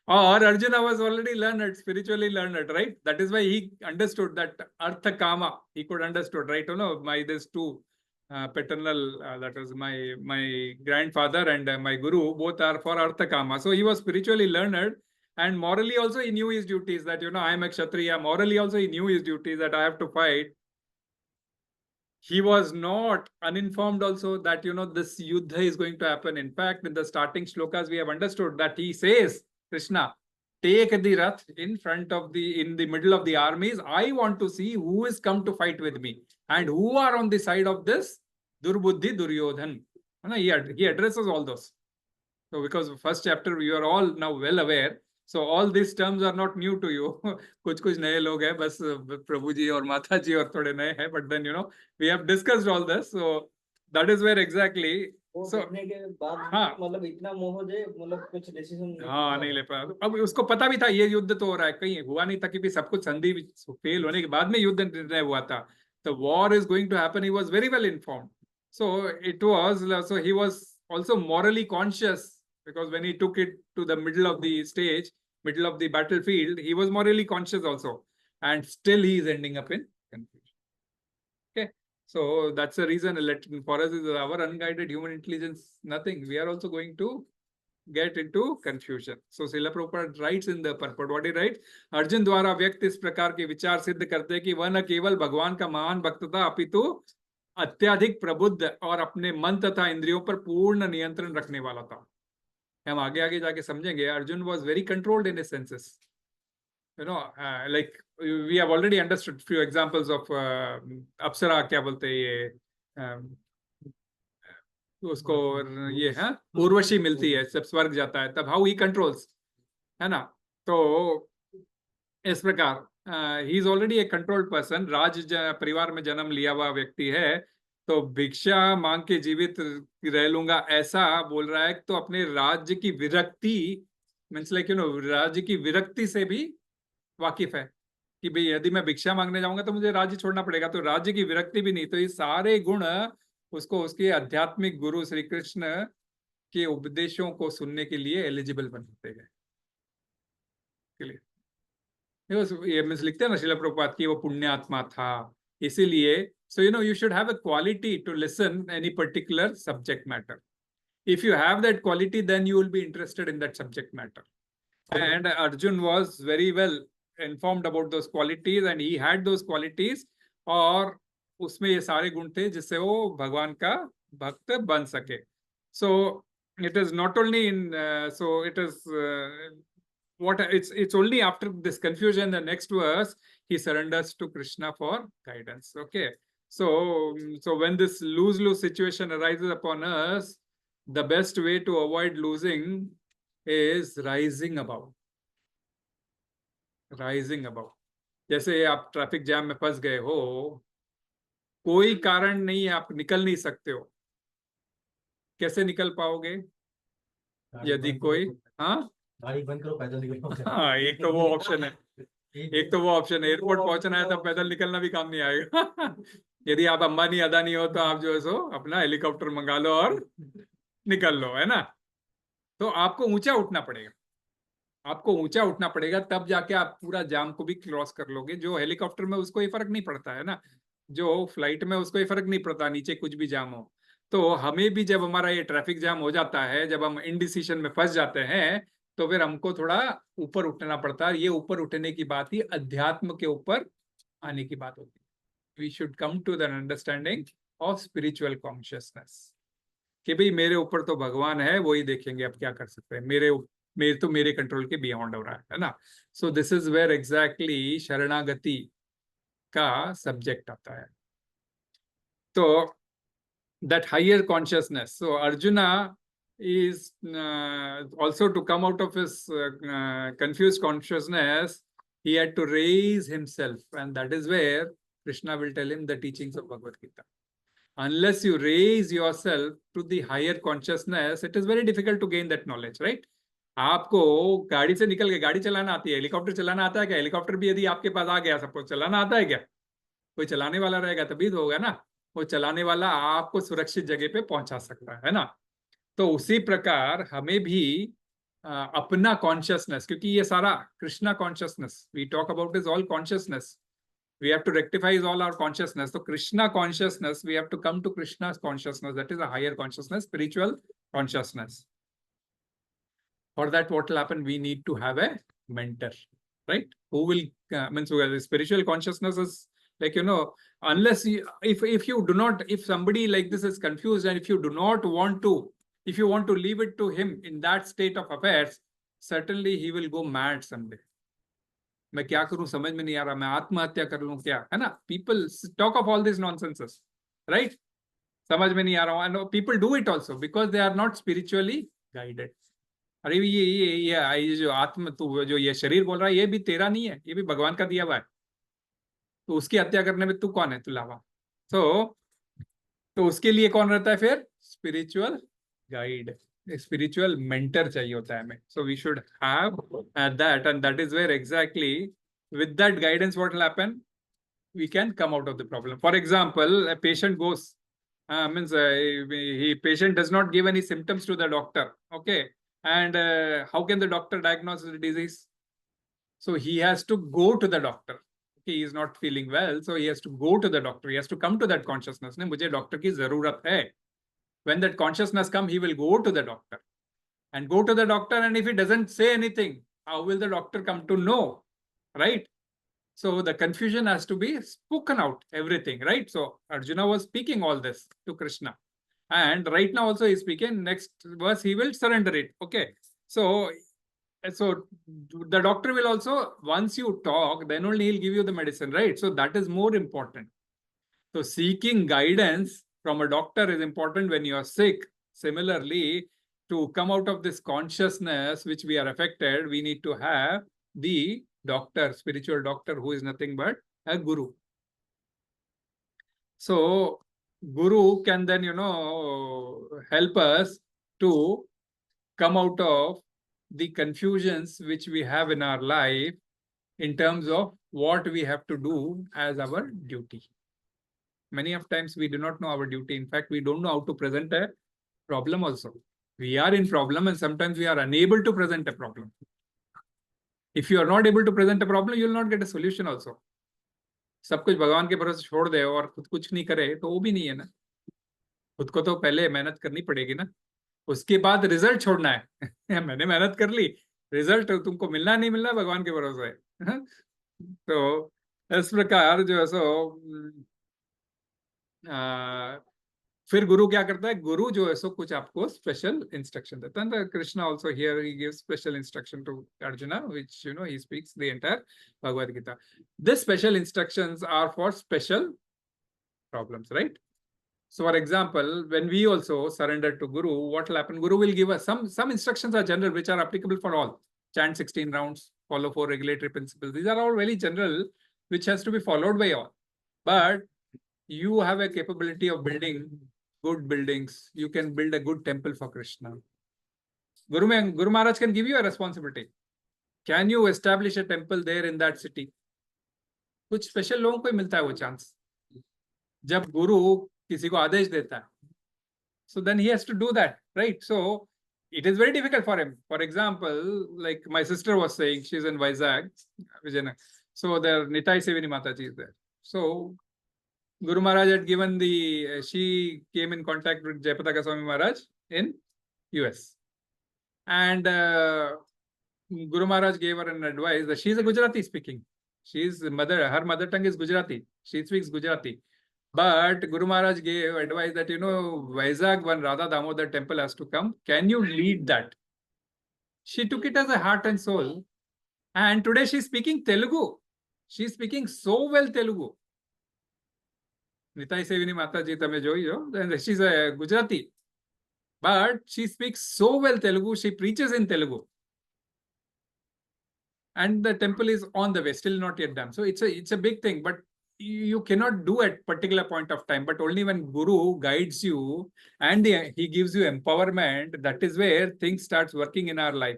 A: और Arjuna was already learned, spiritually learned, right? That is why he understood that artha kama. He could understood, right? My these two paternal, that was my grandfather and my guru, both are for artha kama. So he was spiritually learned, and morally also he knew his duties. That I am a kshatriya. Morally also he knew his duties, that I have to fight. He was not uninformed also that this yuddha is going to happen. In fact, in the starting shlokas we have understood that he says, Krishna, take the rath in the middle of the armies. I want to see who is come to fight with me and who are on the side of this Durbuddhi Duryodhan. He addresses all those. So because first chapter you are all now well aware. So all these terms are not new to you. कुछ नए लोग हैं, बस प्रभु जी और माता जी और थोड़े नए हैं. But then we have discussed all this. So that is where exactly. So हाँ,
D: मतलब इतना मोह हो जाए, मतलब कुछ डिसीजन
A: नहीं ले पाया. अब उसको पता भी था ये युद्ध तो हो रहा है, कहीं हुआ नहीं था कि भी सब कुछ संधि फेल होने के बाद में युद्ध निर्णय हुआ था. The war is going to happen. He was very well informed. So it was. So he was also morally conscious, because when he took it to the middle of the stage, middle of the battlefield, he was morally conscious also, and still he is ending up in confusion. Okay, so that's the reason for us is our unguided human intelligence, nothing. We are also going to get into confusion. So Srila Prabhupada writes in the purport, what he writes, Arjun द्वारा व्यक्त इस प्रकार के विचार सिद्ध करते हैं कि वह न केवल भगवान का महान भक्त था, अपितु अत्यधिक प्रबुद्ध और अपने मन तथा इंद्रियों पर पूर्ण नियंत्रण रखने वाला था. हम आगे जाके समझेंगे. Arjun was very controlled in his senses. Like we have already understood few examples of Apsara, क्या बोलते हैं ये, उसको ये है उर्वशी मिलती है, जब स्वर्ग जाता है तब how he controls, है ना. तो इस प्रकार he is already a controlled person. राज परिवार में जन्म लिया हुआ व्यक्ति है, तो भिक्षा मांग के जीवित रह लूंगा ऐसा बोल रहा है. तो अपने राज्य की विरक्ति, मीन्स लाइक राज्य की विरक्ति से भी वाकिफ है कि भाई यदि मैं भिक्षा मांगने जाऊंगा तो मुझे राज्य छोड़ना पड़ेगा. तो राज्य की विरक्ति भी नहीं. तो ये सारे गुण उसको उसके आध्यात्मिक गुरु श्री कृष्ण के उपदेशों को सुनने के लिए एलिजिबल बनाते हैं. ये मीन्स लिखते हैं ना श्रील प्रभुपाद की वो पुण्यात्मा था, इसीलिए. So you should have a quality to listen any particular subject matter. If you have that quality, then you will be interested in that subject matter. And Arjun was very well informed about those qualities, and he had those qualities. और उसमें ये सारे गुण थे जिससे वो भगवान का भक्त बन सके. So it is not only in so it is what it's only after this confusion, the next verse he surrenders to Krishna for guidance. Okay, so when this lose situation arises upon us, the best way to avoid losing is rising above. जैसे आप traffic jam में फंस गए हो, कोई कारण नहीं है, आप निकल नहीं सकते हो, कैसे निकल पाओगे? यदि कोई
D: गाड़ी बंद करो, पैदल निकलो।
A: हाँ, एक तो वो ऑप्शन है, एयरपोर्ट पहुंचना है तब पैदल निकलना भी काम नहीं आएगा। यदि आप अंबानी अदानी हो तो आप जो है सो अपना हेलीकॉप्टर मंगा लो और निकल लो, है ना। तो आपको ऊंचा उठना पड़ेगा, तब जाके आप पूरा जाम को भी क्रॉस कर लोगे। जो हेलीकॉप्टर में उसको ये फर्क नहीं पड़ता है ना, जो फ्लाइट में उसको ये फर्क नहीं पड़ता नीचे कुछ भी जाम हो। तो हमें भी जब हमारा ये ट्रैफिक जाम हो जाता है, जब हम इनडिसीजन में फंस जाते हैं, तो फिर हमको थोड़ा ऊपर उठना पड़ता है। ये ऊपर उठने की बात ही अध्यात्म के ऊपर आने की बात होती है। We should come to the understanding of spiritual consciousness कि भाई मेरे ऊपर तो भगवान है, वो ही देखेंगे अब क्या कर सकते हैं, मेरे कंट्रोल के बियॉन्ड हो रहा है ना। So this is where exactly शरणागति का सब्जेक्ट आता है। तो that higher consciousness. So Arjuna is also to come out of his confused consciousness, he had to raise himself, and that is where Krishna will tell him the teachings of Bhagavad Gita. Unless you raise yourself to the higher consciousness, it is very difficult to gain that knowledge, right? आपको गाड़ी से निकल के गाड़ी चलाना आती है, helicopter चलाना आता है क्या? हेलीकॉप्टर भी यदि आपके पास आ गया, सपोज चलाना आता है क्या? कोई चलाने वाला रहेगा तभी तो होगा ना। वो चलाने वाला आपको सुरक्षित जगह पे पहुंचा सकता है ना। तो उसी प्रकार हमें भी अपना कॉन्शियसनेस, क्योंकि ये सारा Krishna consciousness we talk about is all consciousness, we have to rectify all our consciousness. तो Krishna consciousness, we have to come to Krishna consciousness, that is a higher consciousness, spiritual consciousness. For that what will happen, we need to have a mentor, right, who will means spiritual consciousness is like, you know, unless you, if you do not, if somebody like this is confused, and if you do not want to, if you want to leave it to him in that state of affairs, certainly he will go mad someday. मैं क्या करूं, समझ में नहीं आ रहा, मैं आत्महत्या कर लूं क्या, है ना। people talk of all these nonsenses, right, समझ में नहीं आ रहा हूं, and people do it also because they are not spiritually guided. अरे ये जो आत्म, तू जो ये शरीर बोल रहा है, ये भी तेरा नहीं है, ये भी भगवान का दिया हुआ है, तो उसकी हत्या करने में तू कौन है, तू लावा। तो उसके लिए कौन रहता है फिर? स्पिरिचुअल गाइड, स्पिरिचुअल मेंटर चाहिए होता है हमें। So we should have that, and that is where exactly with that guidance what will happen, we can come out of the problem. For example, a patient goes patient does not give any symptoms to the doctor, okay, and how can the doctor diagnose the disease? So he has to go to the doctor. He is not feeling well, so he has to go to the doctor, he has to come to that consciousness, ne mujhe doctor ki zarurat hai. When that consciousness come, he will go to the doctor, and go to the doctor, and if he doesn't say anything, how will the doctor come to know, right? So the confusion has to be spoken out, everything, right? So Arjuna was speaking all this to Krishna, and right now also he's speaking. Next verse he will surrender it. Okay, so the doctor will also, once you talk, then only he'll give you the medicine, right? So that is more important. So seeking guidance from a doctor is important when you are sick. Similarly, to come out of this consciousness which we are affected, we need to have the doctor, spiritual doctor, who is nothing but a guru. So guru can then, you know, help us to come out of the confusions which we have in our life in terms of what we have to do as our duty. Many of times we do not know our duty. In fact, we don't know how to present a problem also. We are in problem, and sometimes we are unable to present a problem. If you are not able to present a problem, you will not get a solution also. सब कुछ भगवान के भरोसे छोड़ दे और खुद कुछ नहीं करे तो वो भी नहीं है ना। खुद को तो पहले मेहनत करनी पड़ेगी ना, उसके बाद रिजल्ट छोड़ना है। मैंने मेहनत कर ली, रिजल्ट तुमको मिलना नहीं मिलना भगवान के भरोसे है। तो इस प्रकार जो है सो फिर गुरु क्या करता है, गुरु जो है सो कुछ आपको स्पेशल इंस्ट्रक्शन देता है. Krishna also here he gives special instruction to Arjuna, which you know he speaks the entire Bhagavad Gita. This special instructions are for special problems, right? So for example, when we also surrender to Guru, what will happen? Guru will give us some instructions are general, which are applicable for all. Chant 16 rounds, follow 4 regulatory principles. These are all very general, which has to be followed by all. But you have a capability of building good buildings. You can build a good temple for Krishna. Guru Maharaj can give you a responsibility. Can you establish a temple there in that city? कुछ special लोगों को ही मिलता है वो chance, जब गुरु किसी को आदेश देता है. So then he has to do that, right? So it is very difficult for him. For example, like my sister was saying, she's in Vizag, Vijayanagar. So there Nitai Sevini Mataji is there. So Guru Maharaj had given she came in contact with Jayapataka Swami Maharaj in US. And Guru Maharaj gave her an advice that she's a Gujarati speaking. Her mother tongue is Gujarati. She speaks Gujarati. But Guru Maharaj gave advice that, Vizag, one Radha Damodar temple has to come. Can you lead that? She took it as a heart and soul. And today she's speaking Telugu. She's speaking so well Telugu. Nitai Sevini Mataji, tame joiyo. She's a Gujarati. But she speaks so well Telugu. She preaches in Telugu. And the temple is on the way, still not yet done. So it's a big thing. But you cannot do at particular point of time, but only when Guru guides you and he gives you empowerment, that is where things starts working in our life.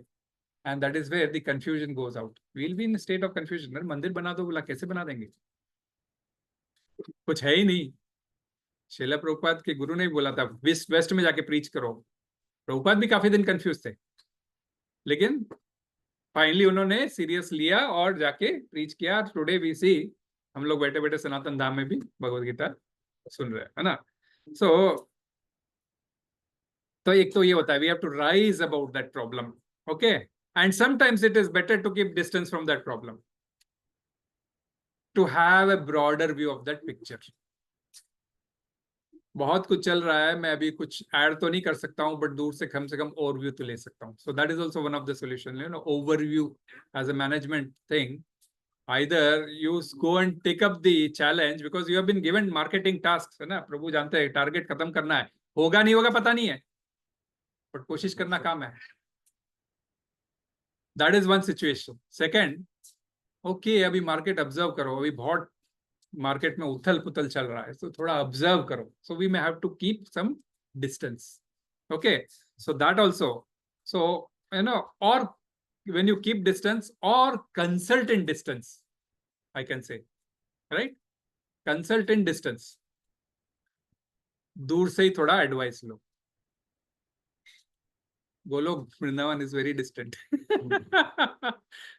A: And that is where the confusion goes out. We'll be in a state of confusion. मंदिर बना दो, बोला कैसे बना देंगे? कुछ है ही नहीं. श्रील प्रभुपाद के गुरु ने बोला था वेस्ट में जाके प्रीच करो. प्रभुपाद भी काफी दिन कंफ्यूज थे, लेकिन फाइनली उन्होंने सीरियस लिया और जाके प्रीच किया. टुडे वी सी हम लोग बैठे बैठे सनातन धाम में भी भगवद गीता सुन रहे हैं, है ना. तो एक तो ये होता है, we have to rise about that problem, okay. And sometimes it is better to keep distance from that problem, to have a broader view of that picture. बहुत कुछ चल रहा है, मैं अभी कुछ ऐड तो नहीं कर सकता हूँ, बट दूर से कम ओवरव्यू तो ले सकता हूँ. So that is also one of the solution, overview as a management thing. Either you go and take up the challenge because you have been given marketing tasks, है ना. प्रभु जानते हैं टारगेट खत्म करना है, होगा नहीं होगा पता नहीं है, बट कोशिश करना काम है. That is one situation. Second, okay, अभी मार्केट ऑब्जर्व करो, अभी बहुत मार्केट में उथल पुथल चल रहा है, तो थोड़ा ऑब्जर्व करो. So we may have to keep some distance. Okay, so that also. So or when you keep distance or consult in distance, I can say, right? Consult in distance. दूर से ही थोड़ा advice low. Golok Vrindavan is very distant.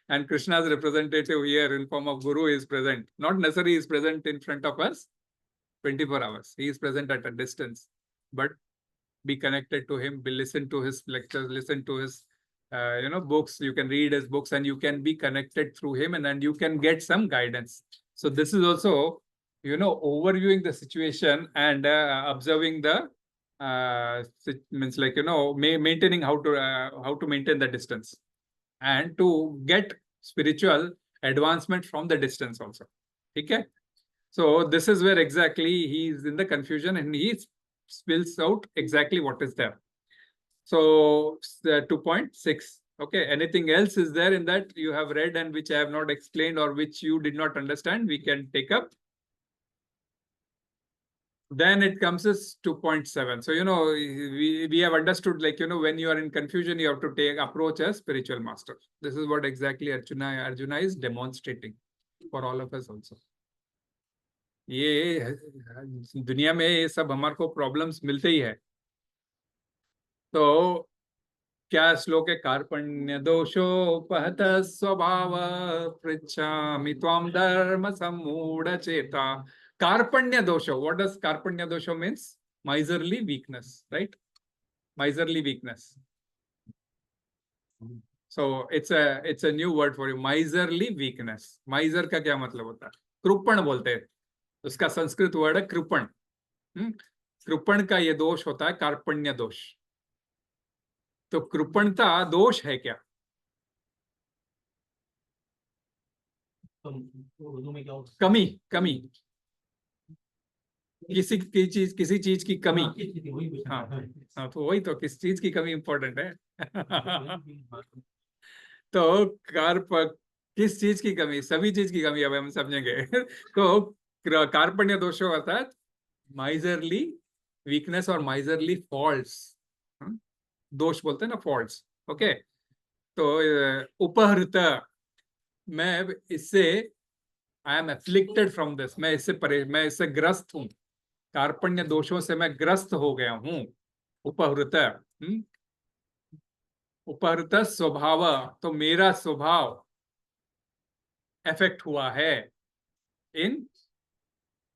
A: And Krishna's representative here in form of Guru is present. Not necessarily is present in front of us 24 hours. He is present at a distance. But be connected to him, listen to his lectures, listen to his books. You can read his books and you can be connected through him, and then you can get some guidance. So this is also, overviewing the situation and observing the means like, maintaining how to maintain the distance and to get spiritual advancement from the distance also. Okay. So this is where exactly he's in the confusion and he spills out exactly what is there. So 2.6. Okay. Anything else is there in that you have read and which I have not explained or which you did not understand, we can take up. Then it comes as 2.7. So, we have understood, like, when you are in confusion, you have to approach a spiritual master. This is what exactly Arjuna is demonstrating for all of us also. ये दुनिया में ये सब हमारे को problems मिलते ही है. तो क्या श्लोक है? कार्पण्य दोषोपहत स्वभाव पृच्छामि त्वां धर्म सम्मूढ़ चेता. Karpanya dosha. What does Karpanya dosha means? Miserly weakness, right? Miserly weakness. So it's a new word for you. Miserly weakness. Miser का क्या मतलब होता है? कृपण बोलते हैं. उसका संस्कृत वर्ड है कृपण. कृपण का ये दोष होता है कार्पण्य दोष। तो कृपणता दोष है क्या?
D: उर्दू में क्या होता
A: कमी, कमी, किसी चीज की कमी।
D: है? वही पूछ रहा
A: हाँ
D: था।
A: हाँ, तो वही तो, किस चीज की कमी इंपॉर्टेंट है।
D: वही
A: तो कार्प किस चीज की कमी? सभी चीज की कमी अब हम समझेंगे। तो कार्पण्य दोष अर्थात माइजरली वीकनेस और माइजरली फॉल्ट्स, दोष बोलते हैं ना, फॉल्ट्स। ओके, तो उपहृत, मैं इससे, I am afflicted from this, मैं इससे ग्रस्त हूं, कार्पण्य दोषों से मैं ग्रस्त हो गया हूं। उपहृत, उपहृत स्वभाव, तो मेरा स्वभाव इफेक्ट हुआ है इन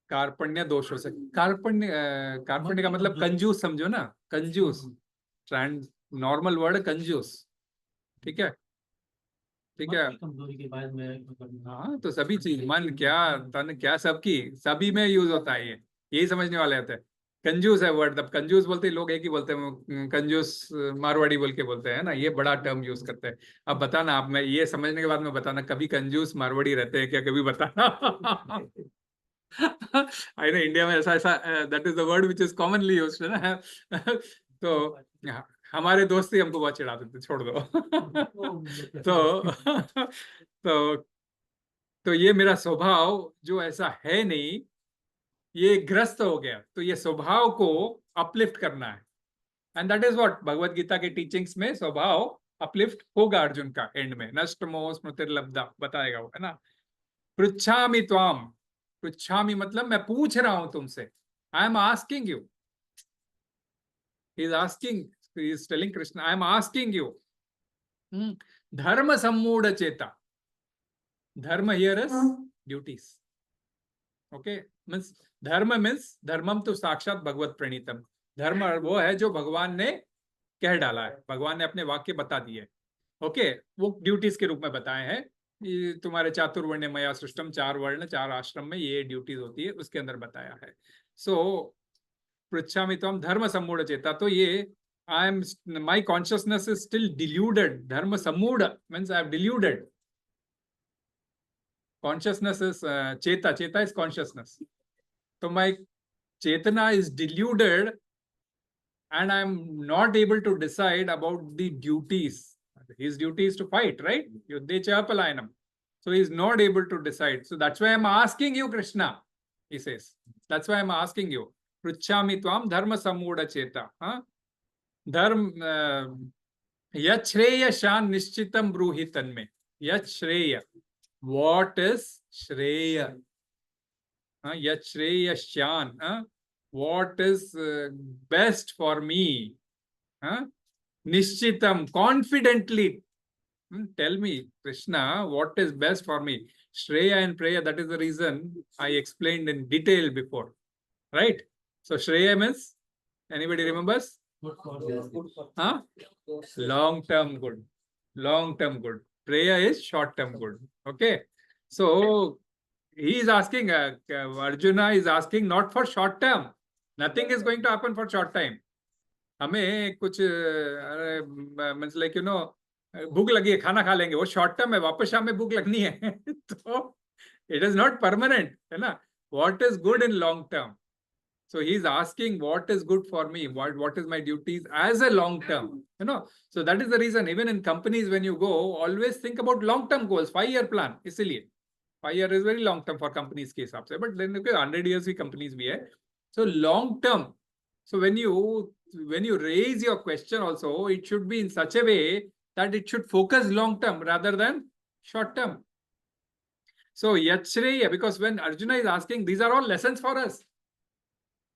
A: कार्पण्य दोषों से। कार्पण्य का मतलब कंजूस समझो ना, कंजूस, नॉर्मल वर्ड कंजूस। ठीक है, ठीक है।
D: कमजोरी के बाद में
A: हाँ, तो सभी चीज, मन क्या तन क्या, सबकी सभी में यूज होता है ये, यही समझने वाले होते हैं। कंजूस है वर्ड, तब कंजूस बोलते ही लोग एक ही बोलते हैं, कंजूस मारवाड़ी बोल के बोलते हैं ना, ये बड़ा टर्म यूज करते हैं। अब बताना आप, मैं ये समझने के बाद में बताना, कभी कंजूस मारवाड़ी रहते हैं क्या, कभी बताना। आई नो इंडिया में ऐसा ऐसा, that is the word which is commonly used है ना। तो हमारे दोस्त ही हमको बहुत चिढ़ा देते, छोड़ दो। तो तो तो ये मेरा स्वभाव जो ऐसा है नहीं, ये ग्रस्त हो गया, तो ये स्वभाव को अपलिफ्ट करना है। And that is what Bhagavad Gita के टीचिंग्स में स्वभाव अपलिफ्ट होगा अर्जुन का एंड में। नष्ट मोह स्मृतिर्लब्धा बताएगा वो, है ना। पृच्छामि त्वाम, पृच्छामि मतलब मैं पूछ रहा हूं तुमसे, I am asking you, he is asking, he is telling Krishna, I am asking you, धर्म सम्मूढ़ चेता, धर्म here is duties. Okay, means धर्म मीन्स धर्मम तो साक्षात भगवत प्रणीतम, धर्म वो है जो भगवान ने कह डाला है, भगवान ने अपने वाक्य बता दिए। ओके, वो ड्यूटीज के रूप में बताए हैं, ये तुम्हारे चातुर्वर्ण मया सृष्टम, 4 वर्ण 4 आश्रम में ये ड्यूटीज होती है, उसके अंदर बताया है। सो पृच्छामि त्वं धर्म सम्मूढ़ चेता, तो ये I am, my consciousness is still deluded, धर्म सम्मूढ़ means I have deluded, consciousness is cheta is consciousness, so my chetana is deluded and I am not able to decide about the duties. His duty is to fight, right? Yuddhe cha palayanam, so he is not able to decide, so that's why I'm asking you Krishna, he says, that's why I'm asking you, pruchhami tvam dharma sammudha cheta, dharm yat shreya shan nishchitam bruhi tanme, yat shreya, what is shreya, yat shreya shan, what is best for me, nishchitam, confidently, tell me Krishna, what is best for me. Shreya and Preya, that is the reason I explained in detail before, right? So Shreya means, anybody remembers? Long term good, long term good. Preya is short term good. Okay, so he is asking, Arjuna is asking not for short term, nothing is going to happen for short time. हमें कुछ means like you know, भूख लगी है, खाना खा लेंगे, वो short term है, वापस शाम में भूख लगनी है। तो इट इज नॉट परमानेंट, है ना। What is good in long term, so he is asking what is good for me, what is my duties as a long term, you know. So that is the reason even in companies when you go, always think about long term goals, 5-year plan, इसलिए 5 year is very long term for companies के हिसाब से, but then 100 years की companies भी है, so long term. So when you raise your question also, it should be in such a way that it should focus long term rather than short term. So yachreya, because when Arjuna is asking, these are all lessons for us.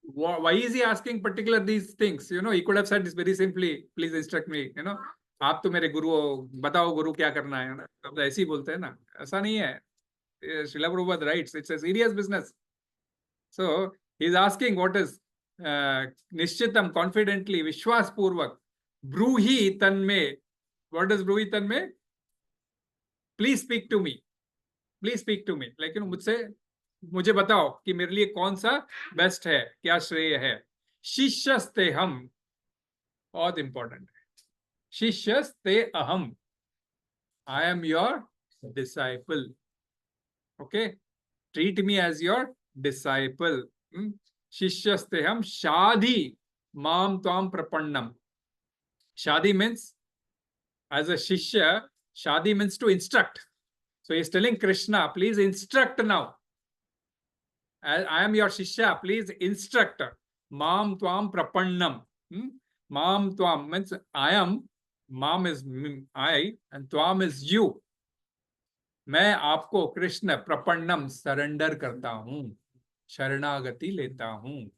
A: Why is he asking particular these things? You know, he could have said this very simply, please instruct me, you know, आप तो मेरे गुरु हो, बताओ गुरु क्या करना है ना, अब तो ऐसे ही बोलते हैं ना, ऐसा नहीं है। Srila Prabhupada writes, it's a serious business. So he is asking what is nishchitam, confidently, vishwas purvak, bruhi tanme, what is bruhi tanme? Please speak to me, please speak to me, like you know, मुझे बताओ कि मेरे लिए कौन सा best है, क्या श्रेय है। शिष्यस्ते हम, बहुत इंपॉर्टेंट है, शिष्यस्ते अहम, I am your disciple. Okay, treat me as your disciple. Shishyasteham shadi mam tvam prapannam. Shadi means, as a shishya, shadi means to instruct. So he's telling Krishna, please instruct now. I am your shishya, please instruct. Mam tvam prapannam. Mam tvam means I am, mam is I, and tvam is you. मैं आपको Krishna प्रपन्नम surrender करता हूं, शरणागति लेता हूं.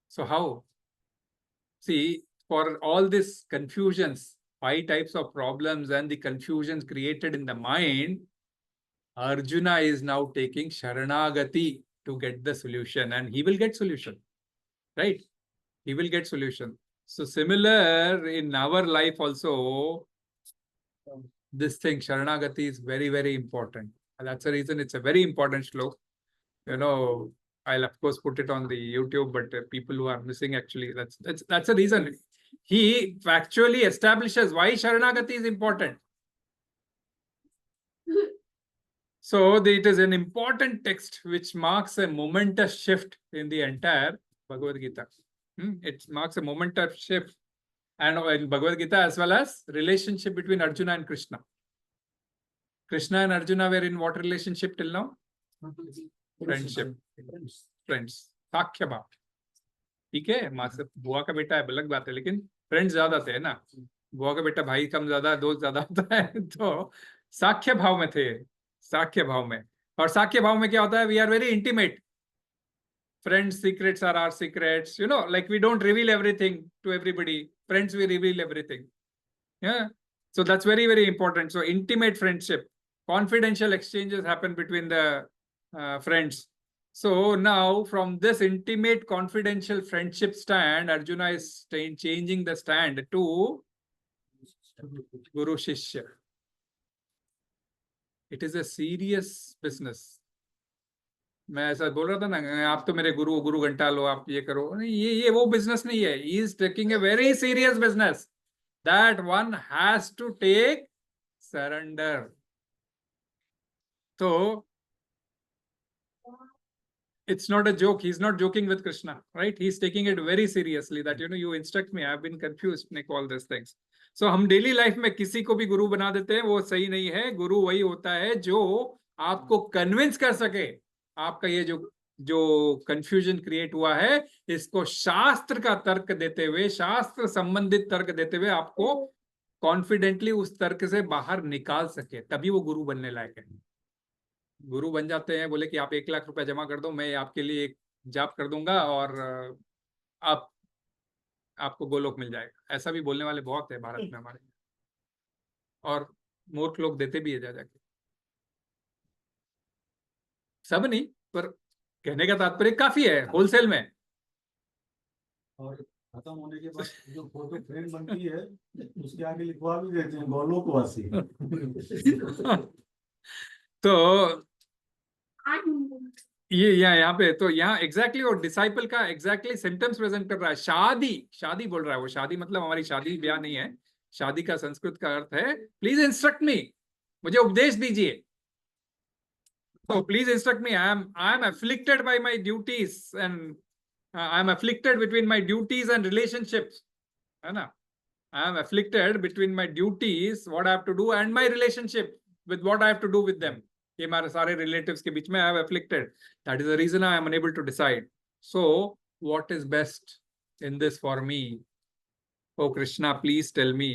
A: So how? See, for all this confusions, 5 types of problems and the confusions created in the mind, Arjuna is now taking Sharanagati to get the solution, and he will get solution, right? He will get solution. So similar in our life also, this thing, Sharanagati, is very, very important. And that's the reason it's a very important shlok. You know, I'll of course put it on the YouTube, but people who are missing, actually, that's the reason. He factually establishes why Sharanagati is important. So it is an important text which marks a momentous shift in the entire Bhagavad Gita. It marks a momentous shift, and in Bhagavad Gita, as well as relationship between Arjuna and Krishna. Krishna and Arjuna were in what relationship till now? Friendship. Friends. साख्य भाव. ठीक है, माँ से बुआ का बेटा है, अलग बात है, लेकिन फ्रेंड्स ज्यादा थे ना. बुआ का बेटा भाई कम ज्यादा, दोस्त ज्यादा होता है. तो साख्य भाव में थे, साख्य भाव में. और साख्य भाव में क्या होता है? We are very intimate. Friends' secrets are our secrets. You know, like we don't reveal everything to everybody. Friends, we reveal everything. Yeah. So that's very, very important. So intimate friendship, confidential exchanges happen between the friends. So now from this intimate confidential friendship stand, Arjuna is changing the stand to Guru Shishya. It is a serious business. मैं ऐसा बोल रहा था ना, आप तो मेरे गुरु, गुरु घंटा लो, आप ये करो. नहीं, ये वो बिजनेस नहीं है. He is taking a very serious business that one has to take surrender. तो it's not a joke. He's not joking with Krishna, right? He's taking it very seriously that, you instruct me. I've been confused, make all these things. So हम daily life में किसी को भी गुरु बना देते हैं, वो सही नहीं है. गुरु वही होता है जो आपको कन्विंस कर सके. आपका ये जो कंफ्यूजन क्रिएट हुआ है, इसको शास्त्र का तर्क देते हुए, शास्त्र संबंधित तर्क देते हुए आपको कॉन्फिडेंटली उस तर्क से बाहर निकाल सके, तभी वो गुरु बनने लायक है. गुरु बन जाते हैं, बोले कि आप 1 लाख रुपए जमा कर दो, मैं आपके लिए एक जाप कर दूंगा और आपको गोलोक मिल जाएगा. ऐसा भी बोलने वाले बहुत है भारत में हमारे, और मूर्ख लोग देते भी है जा जाके. सब नहीं, पर कहने का तात्पर्य काफी है होलसेल में.
B: और खत्म होने के बाद जो फोटो फ्रेम बनती है, उसके आगे लिखवा भी देते हैं गोलोकवासी.
A: तो ये यहाँ पे, तो यहाँ एग्जैक्टली और डिसाइपल का एग्जैक्टली सिम्टम्स प्रेजेंट कर रहा है. शादी बोल रहा है वो. शादी मतलब हमारी शादी ब्याह नहीं है. शादी का संस्कृत का अर्थ है प्लीज इंस्ट्रक्ट मी, मुझे उपदेश दीजिए. So please instruct me. I am afflicted by my duties, and I am afflicted between my duties and relationships. है ना? I am afflicted between my duties, what I have to do, and my relationship with what I have to do with them. ये हमारे सारे relatives के बीच में I am afflicted. That is the reason I am unable to decide. So what is best in this for me? Oh Krishna, please tell me.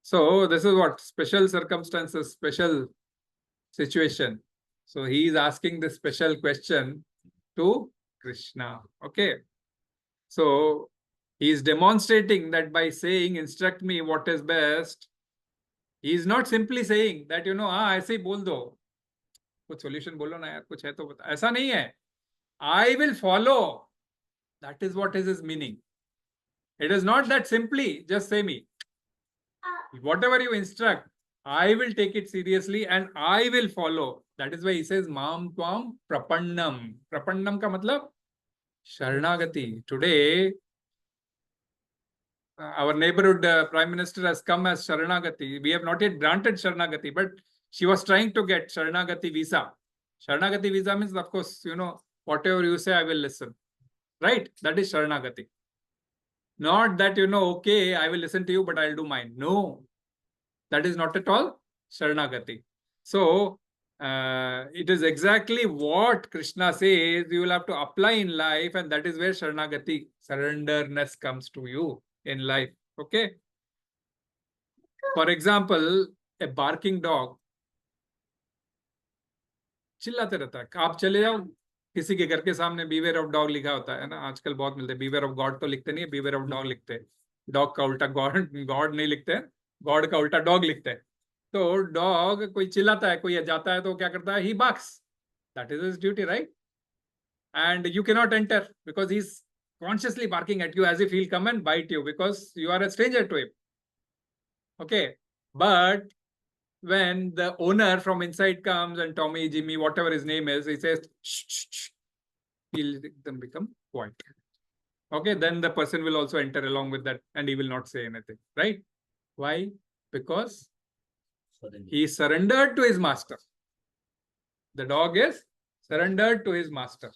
A: So this is what special circumstances, special situation. So he is asking this special question to Krishna. Okay. So he is demonstrating that by saying, instruct me what is best, he is not simply saying that, ऐसे ही बोल दो, कुछ solution बोलो ना यार, कुछ है तो बता. ऐसा नहीं है. I will follow. That is what is his meaning. It is not that simply just say me. Whatever you instruct, I will take it seriously and I will follow. That is why he says, Mam Tvam Prapannam. Prapannam का मतलब Sharanagati. Today, our neighborhood Prime Minister has come as Sharanagati. We have not yet granted Sharanagati, but she was trying to get Sharanagati visa. Sharanagati visa means, of course, you know, whatever you say, I will listen. Right? That is Sharanagati. Not that, you know, okay, I will listen to you, but I'll do mine. No, that is not at all Sharanagati. So, it is exactly what Krishna says you will have to apply in life, and that is where Sharanagati, surrenderness, comes to you in life. Okay? For example, a barking dog चिल्लाते रहता है. आप चले जाओ किसी के घर के सामने, बीवेयर ऑफ डॉग लिखा होता है ना, आजकल बहुत मिलते हैं. बीवेयर ऑफ गॉड तो लिखते नहीं है, बीवेयर ऑफ डॉग लिखते हैं. डॉग का उल्टा गॉड नहीं लिखते हैं, गॉड का उल्टा डॉग लिखते हैं. तो डॉग कोई चिल्लाता है, कोई जाता है तो क्या करता है? He barks. That is his duty, right? And you cannot enter because he's consciously barking at you as if he'll come and bite you because you are a stranger to him. Okay, but when the owner from inside comes and Tommy, Jimmy, whatever his name is, he says, shh, shh, shh, he'll then become quiet. Okay, then the person will also enter along with that and he will not say anything, right? Why? Because he surrendered to his master. The dog is surrendered to his master.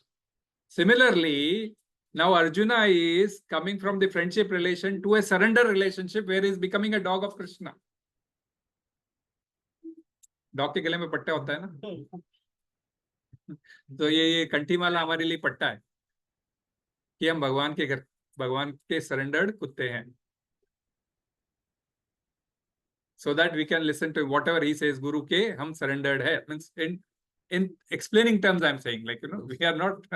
A: Similarly, now Arjuna is coming from the friendship relation to a surrender relationship where he is becoming a dog of Krishna. Dog के गले में पट्टा होता है ना, तो ये कंठी माला हमारे लिए पट्टा है कि हम भगवान के घर, भगवान के सरेंडर्ड कुत्ते हैं. So that we can listen to whatever he says. Guru के हम surrendered है. Means in explaining terms, I'm saying, like, you know, we are not,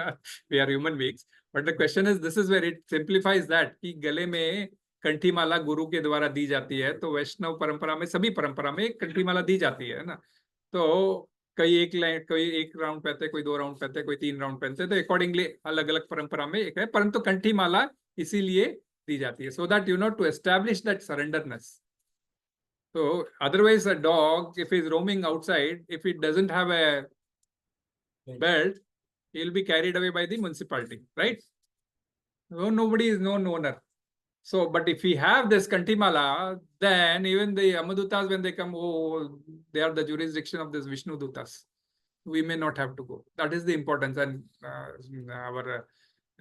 A: we are human beings. But the question is, this is where it simplifies that कि गले में कंठी माला गुरु के द्वारा दी जाती है. तो वैष्णव परंपरा में, सभी परंपरा में कंठी माला दी जाती है ना. तो कोई एक राउंड पहनते, कोई 2 राउंड पहनते, कोई 3 राउंड पहनते. तो अकॉर्डिंगली अलग अलग परंपरा में एक है, परंतु कंठी माला इसीलिए दी जाती है, so that, you know, to establish that surrenderness. So otherwise a dog, if he's roaming outside, if it doesn't have a belt, he'll be carried away by the municipality, right? No, nobody is no owner. So, but if we have this Kantimala, then even the Amadutas, when they come, oh, they are the jurisdiction of this Vishnu Dutas. We may not have to go. That is the importance. And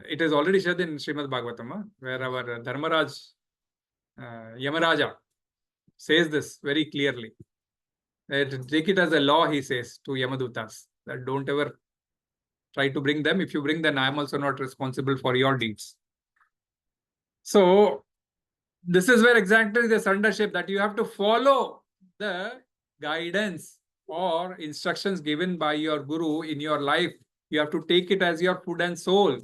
A: it is already said in Srimad Bhagavatam, where our Dharmaraj, Yamaraja, says this very clearly. Take it as a law, he says to Yamadutas, that don't ever try to bring them. If you bring them, I am also not responsible for your deeds. So this is where exactly the surrendership, that you have to follow the guidance or instructions given by your guru in your life. You have to take it as your food and soul.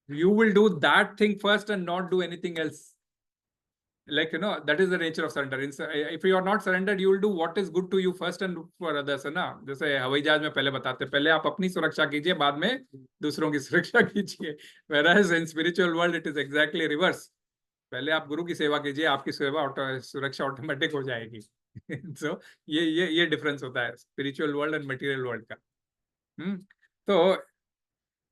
A: You will do that thing first and not do anything else. Like, you know, that is the nature of surrender. If you are not surrendered, you will do what is good to you first and for others, है ना. जैसे हवाई जहाज में पहले बताते, पहले आप अपनी सुरक्षा कीजिए, बाद में दूसरों की सुरक्षा कीजिए. Whereas in spiritual world, it is exactly reverse. पहले आप गुरु की सेवा कीजिए, आपकी सुरक्षा ऑटोमेटिक हो जाएगी. So ये डिफरेंस होता है spiritual world and material world का.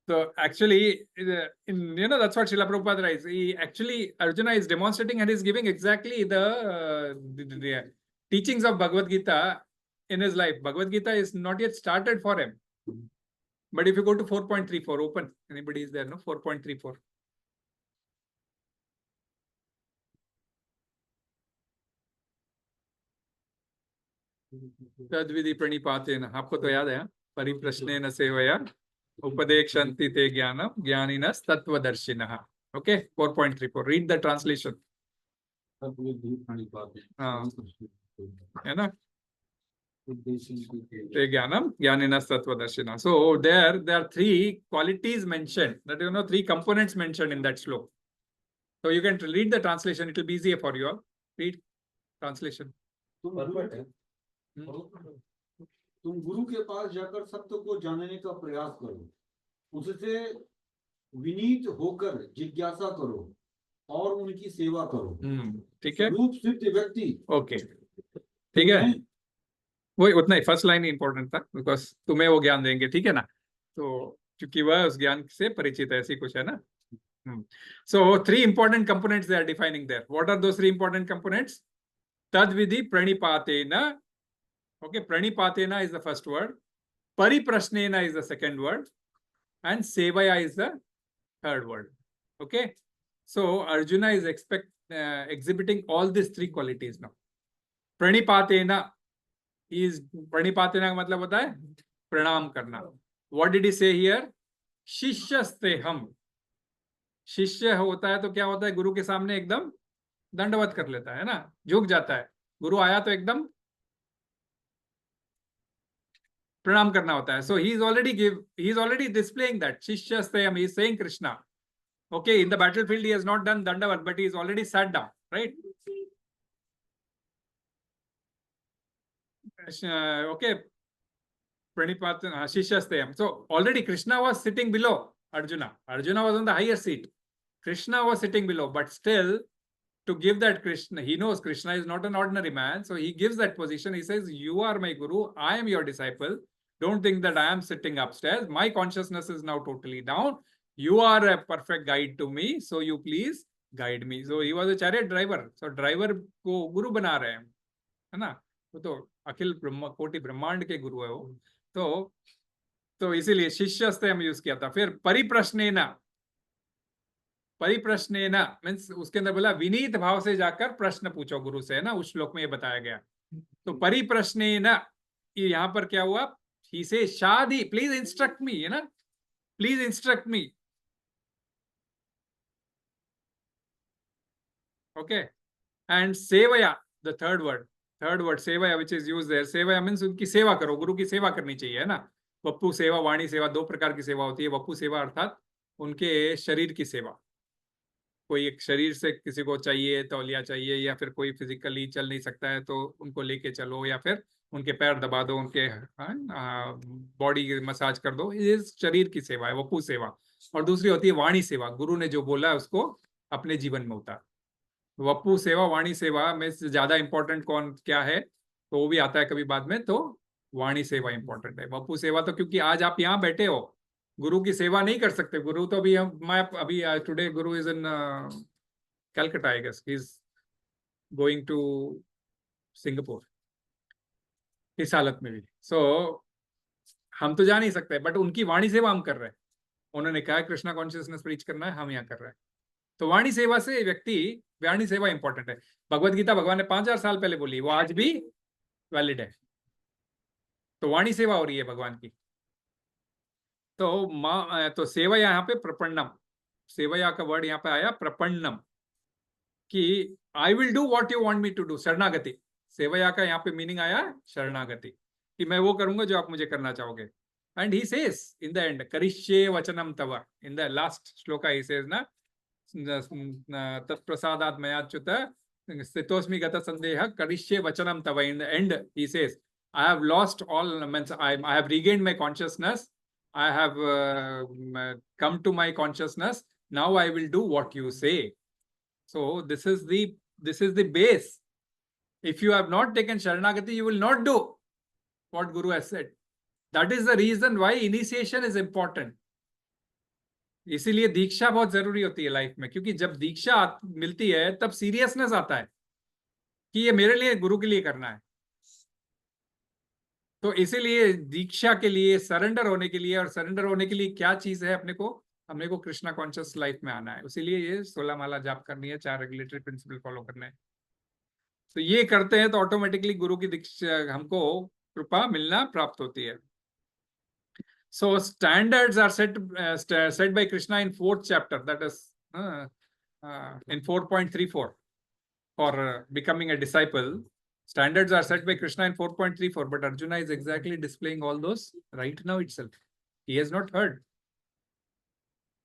A: So actually, you know, that's what Srila Prabhupada writes. Actually, Arjuna is demonstrating and is giving exactly the teachings of Bhagavad Gita in his life. Bhagavad Gita is not yet started for him. But if you go to 4.34, open. Anybody is there, no? 4.34. तद्विधि प्रणिपातेन, आपको तो याद है, परिप्रश्नेन सेवया उपदेक्षन्ति ते ज्ञानम ज्ञानिनस् तत्वदर्शिनः. Okay, 4.34. Read the translation. है ना? ते ज्ञानम ज्ञानिनस् तत्वदर्शिनः. So there are 3 qualities mentioned, that, you know, 3 components mentioned in that shloka. So you can read the translation. It will be easier for you all. Read translation.
E: तुम गुरु के पास जाकर सत्य को जानने का प्रयास करो, उससे विनीत होकर जिज्ञासा करो और उनकी सेवा करो.
A: ठीक है,
E: रूप सिद्ध व्यक्ति.
A: ओके, ठीक है, वही उतना ही फर्स्ट लाइन ही इंपॉर्टेंट था, बिकॉज तुम्हें वो ज्ञान देंगे. ठीक है ना. तो क्योंकि वह उस ज्ञान से परिचित है, ऐसी कुछ है ना। So 3 important components they are defining there. What are those 3 important components? Tadvidhi pranipatena. Okay, pranipatena is the first word. Pariprasnena is the second word. And sevaya is the third word. Okay. So Arjuna is exhibiting all these 3 qualities now. Pranipatena is pranipatena का मतलब होता है प्रणाम करना. What did he say here? शिष्यस्ते हम. शिष्य होता है तो क्या होता है, गुरु के सामने एकदम दंडवत कर लेता है ना, झुक जाता है. गुरु आया तो एकदम प्रणाम करना होता है. So he is already displaying that शिष्यस्तेयम. He is saying Krishna. Okay, in the battlefield he has not done dandavat, but he is already sat down, right? Okay, Pranipat Shishastayam. So already Krishna was sitting below Arjuna. Arjuna was on the higher seat. Krishna was sitting below, but still to give that Krishna, he knows Krishna is not an ordinary man. So he gives that position. He says, you are my guru. I am your disciple. Don't think that I am sitting upstairs. My consciousness is now totally down. You are a perfect guide to me. So you please guide me. So he was a chariot driver. So driver को गुरु बना रहे हैं, है ना? तो अखिल ब्रह्म कोटि ब्रह्मांड के गुरु है वो. तो इसीलिए शिष्यस्ते हम यूज किया था. फिर परिप्रश्नेना. परिप्रश्नेना मीन्स उसके अंदर बोला विनीत भाव से जाकर प्रश्न पूछो गुरु से, है ना, उस श्लोक में ये बताया गया. तो परिप्रश्नेना यहाँ पर क्या हुआ? ही से शादी प्लीज इंस्ट्रक्ट मी, है ना, please instruct me. Okay, and सेवया द थर्ड वर्ड सेवया विच इज यूज्ड देयर. सेवया मीन्स उनकी सेवा करो, गुरु की सेवा करनी चाहिए, है ना. वप्पु सेवा, वाणी सेवा, 2 प्रकार की सेवा होती है. वप्पु सेवा अर्थात उनके शरीर की सेवा. कोई एक शरीर से किसी को चाहिए, तौलिया चाहिए, या फिर कोई फिजिकली चल नहीं सकता है तो उनको लेके चलो, या फिर उनके पैर दबा दो, उनके बॉडी मसाज कर दो. ये शरीर की सेवा है, वप्पु सेवा. और दूसरी होती है वाणी सेवा. गुरु ने जो बोला है उसको अपने जीवन में उतार. वप्पु सेवा, वाणी सेवा में ज्यादा इंपॉर्टेंट कौन क्या है तो वो भी आता है कभी बाद में. तो वाणी सेवा इंपॉर्टेंट है. वप्पु सेवा तो क्योंकि आज आप यहाँ बैठे हो, गुरु की सेवा नहीं कर सकते. गुरु तो अभी मैं अभी today guru is in Calcutta, I guess he is going to Singapore इस हालत में भी. सो हम तो जा नहीं सकते, बट उनकी वाणी सेवा हम कर रहे हैं. उन्होंने कहा कृष्णा कॉन्शियसनेस प्रीच करना है, हम यहाँ कर रहे हैं. तो वाणी सेवा से व्यक्ति, वाणी सेवा इंपॉर्टेंट है. भगवत गीता भगवान ने 5000 साल पहले बोली, वो आज भी वैलिड है. तो वाणी सेवा हो रही है भगवान की. तो सेवा यहाँ पे प्रपन्नम, सेवया का वर्ड यहाँ पे आया प्रपन्नम, कि I will do what you want me to do. शरणागति, सेवया का यहाँ पे मीनिंग आया शरणागति, कि मैं वो करूंगा जो आप मुझे करना चाहोगे. And he says in the end करिष्ये वचनम तव. In the last shloka he says ना, तत्प्रसादात् मयाच्युत स्थितोस्मि गत संदेह करिष्ये वचनम तव. In the end, he says, I have lost all, means I have regained my consciousness. I have come to my consciousness. Now I will do what you say. So this is the base. If you have not taken Sharanagati, you will not do what Guru has said. That is the reason why initiation is important. इसीलिए दीक्षा बहुत जरूरी होती है life में, क्योंकि जब दीक्षा मिलती है तब सीरियसनेस आता है कि ये मेरे लिए, गुरु के लिए करना है. तो इसीलिए दीक्षा के लिए, सरेंडर होने के लिए, और सरेंडर होने के लिए क्या चीज है, अपने को कृष्णा कॉन्शियस लाइफ में आना है. इसीलिए ये 16 माला जाप करनी है, 4 रेगुलेटरी प्रिंसिपल फॉलो करने हैं. तो ये करते हैं तो ऑटोमेटिकली गुरु की दीक्षा, हमको कृपा मिलना प्राप्त होती है. So standards are set by Krishna in 4th chapter, that is in 4.34 for becoming a disciple. Standards are set by Krishna in 4.34, but Arjuna is exactly displaying all those right now itself. He has not heard.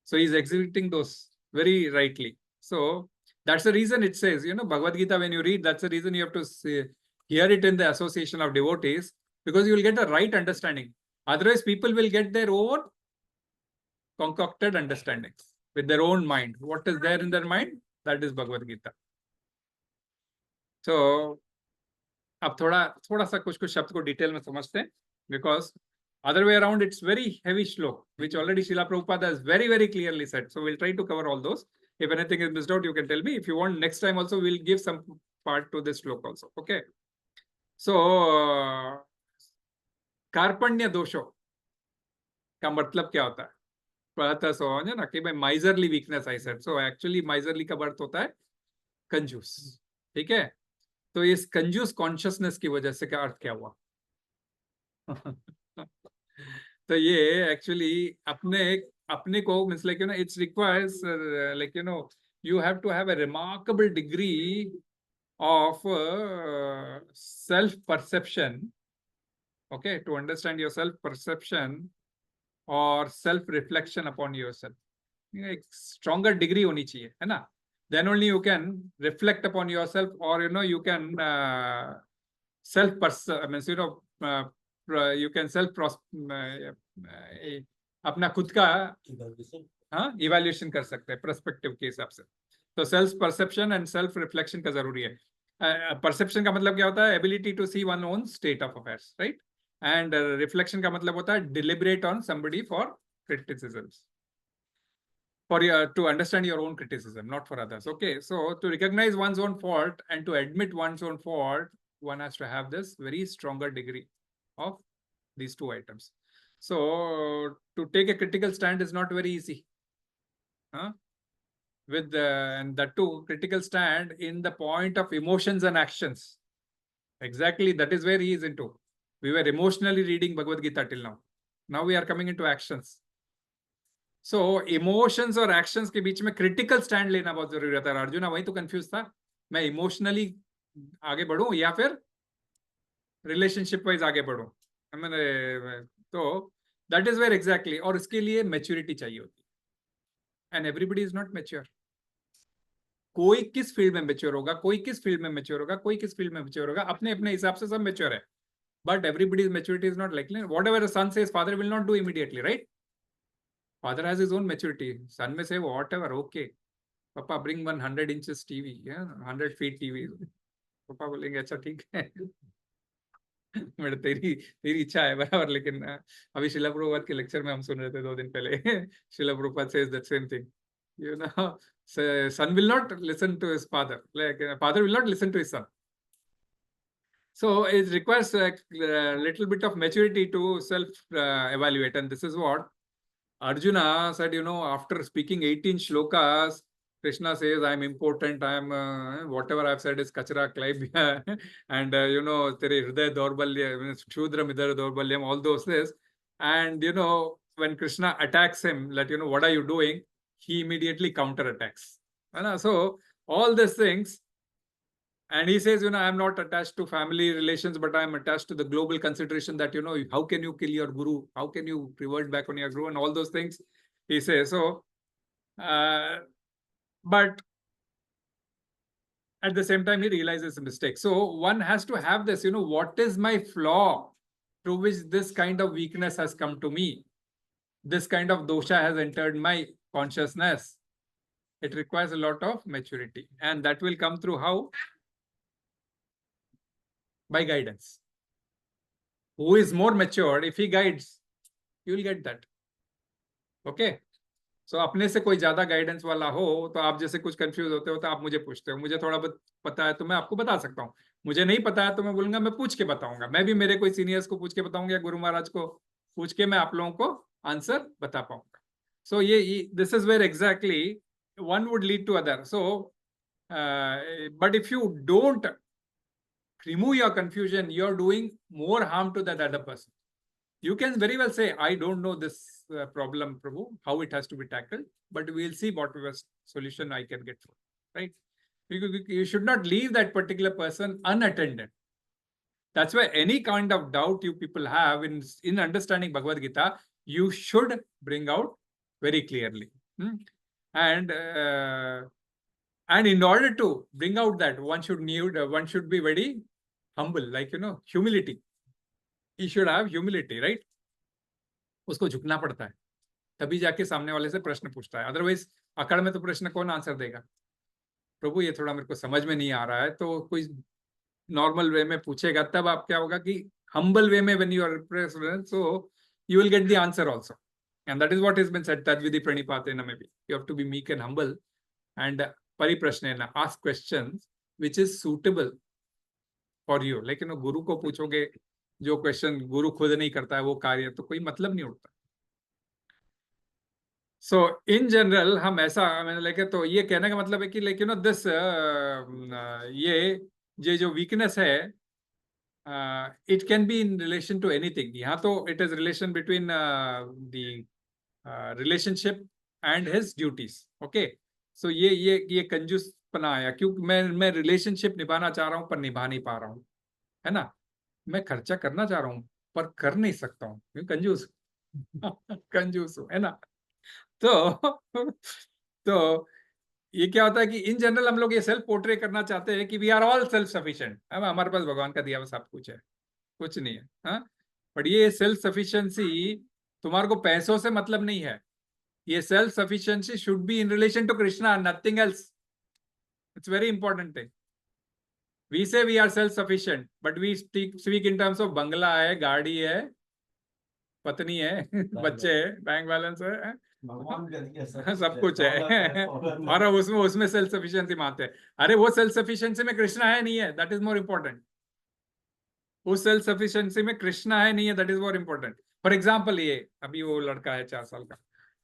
A: So he is exhibiting those very rightly. So that's the reason it says, Bhagavad Gita, when you read, that's the reason you have to hear it in the association of devotees, because you will get a right understanding. Otherwise, people will get their own concocted understandings with their own mind. What is there in their mind? That is Bhagavad Gita. So, अब थोड़ा सा कुछ शब्द को detail में समझते हैं, because Other way around, it's very heavy shlok, which already Srila Prabhupada has very, very clearly said. So we'll try to cover all those. If anything is missed out, you can tell me. If you want, next time also, we'll give some part to this shlok also. Okay. So, कार्पण्य दोषो का मतलब क्या होता है? पढ़ता सो है ना कि भाई miserly weakness I said. So actually miserly का अर्थ होता है कंजूस. ठीक है. तो इस कंजूस कॉन्शियसनेस की वजह से क्या अर्थ क्या हुआ? तो ये एक्चुअली अपने को means like it's requires like you have to have a remarkable degree of self perception, okay, to understand your self perception or self reflection upon yourself. एक stronger degree होनी चाहिए, है ना? Then only you can reflect upon yourself, or you can you can अपना खुद का evaluation कर सकते हैं पर्सपेक्टिव के हिसाब से. तो self perception and self reflection का जरूरी है. परसेप्शन का मतलब क्या होता है? Ability to see one own state of affairs, right? And reflection का मतलब होता है deliberate on somebody for criticisms, for to understand your own criticism, not for others. Okay, so to recognize one's own fault and to admit one's own fault, one has to have this very stronger degree of these two items. So to take a critical stand is not very easy, with and that too critical stand in the point of emotions and actions. Exactly, that is where he is into. We were emotionally reading Bhagavad Gita till now. Now we are coming into actions. So emotions और actions के बीच में critical stand लेना बहुत जरूरी रहता है. अर्जुना वही तो कंफ्यूज था, मैं इमोशनली आगे बढ़ूं या फिर रिलेशनशिप वाइज आगे बढ़ूं. मैंने तो दैट इज वेयर एग्जैक्टली. और इसके लिए मैच्योरिटी चाहिए होती है, and everybody is not mature. कोई किस फील्ड में मैच्योर होगा, कोई किस फील्ड में मैच्योर होगा, कोई किस फील्ड में मैच्योर होगा, अपने अपने हिसाब से सब मैच्योर है. But everybody's maturity is not like whatever the son says father will not do immediately, right? Father has his own maturity. Son may say whatever, okay. Papa bring 100 inches TV, yeah, 100 feet TV. Papa बोलेंगे अच्छा ठीक है. मेरे तेरी इच्छा है बराबर. लेकिन अभी शिला प्रभुपाद के लेक्चर में हम सुन रहे थे 2 दिन पहले. शिला Prabhupada says that same thing. Son will not listen to his father. Like father will not listen to his son. So it requires a little bit of maturity to self-evaluate, and this is what Arjuna said, after speaking 18 shlokas, Krishna says, I'm important, I'm whatever I've said is kachra, clay, and tere hriday daurbalyam, shudram idhar daurbalyam, all those things. And when Krishna attacks him, that what are you doing, he immediately counterattacks. So all these things, and he says, I'm not attached to family relations, but I'm attached to the global consideration that, how can you kill your guru? How can you revert back on your guru? And all those things, he says. So, but at the same time, he realizes a mistake. So one has to have this, what is my flaw through which this kind of weakness has come to me? This kind of dosha has entered my consciousness. It requires a lot of maturity. And that will come through how? By guidance. Who is more matured, if he guides, you will get that. Okay. So अपने से कोई ज्यादा guidance वाला हो तो आप जैसे कुछ कंफ्यूज होते हो तो आप मुझे पूछते हो. मुझे थोड़ा बहुत पता है तो मैं आपको बता सकता हूँ. मुझे नहीं पता है तो मैं बोलूंगा, मैं पूछ के बताऊंगा. मैं भी मेरे कोई सीनियर्स को पूछ के बताऊंगा या गुरु महाराज को पूछ के मैं आप लोगों को आंसर बता पाऊंगा. So this is where exactly one would lead to other. So but if you don't remove your confusion, you're doing more harm to that other person. You can very well say, I don't know this problem, Prabhu, how it has to be tackled, but we'll see what solution I can get for, right? You should not leave that particular person unattended. That's why any kind of doubt you people have in understanding Bhagavad Gita, you should bring out very clearly. And in order to bring out that, one should be very humble, like, humility. He should have humility, right? उसको झुकना पड़ता है, तभी जाके सामने वाले से प्रश्न पूछता है. अदरवाइज अकड़ में तो प्रश्न कौन आंसर देगा? प्रभु ये थोड़ा मेरे को समझ में नहीं आ रहा है, तो कोई नॉर्मल वे में पूछेगा, तब आप क्या होगा कि हम्बल वे में when you are so you will get the answer also. And that is what has been said, Tadvidi Pranipatena maybe. You have to be meek and humble and Pariprashnena, ask questions which is suitable for you. लेकिन गुरु को पूछोगे जो question गुरु खुद नहीं करता है वो कार्य, तो कोई मतलब नहीं उठता. सो इन जनरल हम ऐसा मैंने लेके, तो ये कहने का मतलब है कि लाइक दिस ये जो वीकनेस है, it can be in relation to anything. यहाँ तो it is relation between the relationship and his duties. Okay, so ये कंजूस पना आया क्योंकि मैं रिलेशनशिप निभाना चाह रहा हूँ पर निभा नहीं पा रहा हूँ, है ना. मैं खर्चा करना चाह रहा हूँ पर कर नहीं सकता हूँ क्योंकि कंजूस कंजूस हूँ, है ना. तो ये क्या होता है कि इन जनरल हम लोग ये सेल्फ पोर्ट्रे करना चाहते हैं कि we are all self sufficient. हमारे पास भगवान का दिया हुआ सब कुछ है, कुछ नहीं है. हाँ, बट ये सेल्फ सफिशिएंसी तुम्हारे को पैसों से मतलब नहीं है. ये self sufficiency should be in relation to Krishna, nothing else. It's very important thing. We say we are self sufficient but we speak in terms of बंगला है, गाड़ी है, पत्नी है, बच्चे है, बैंक बैलेंस है,
C: भगवान का दिया सब
A: सब कुछ है. और उसमें सेल्फ सफिशिएंसी मानते हैं. अरे वो सेल्फ सफिशिएंसी में कृष्णा है नहीं है, दैट इज मोर इम्पोर्टेंट. उस सेल्फ सफिशिएंसी में कृष्णा है नहीं है, that is more important. For example ये अभी वो लड़का है 4 साल का,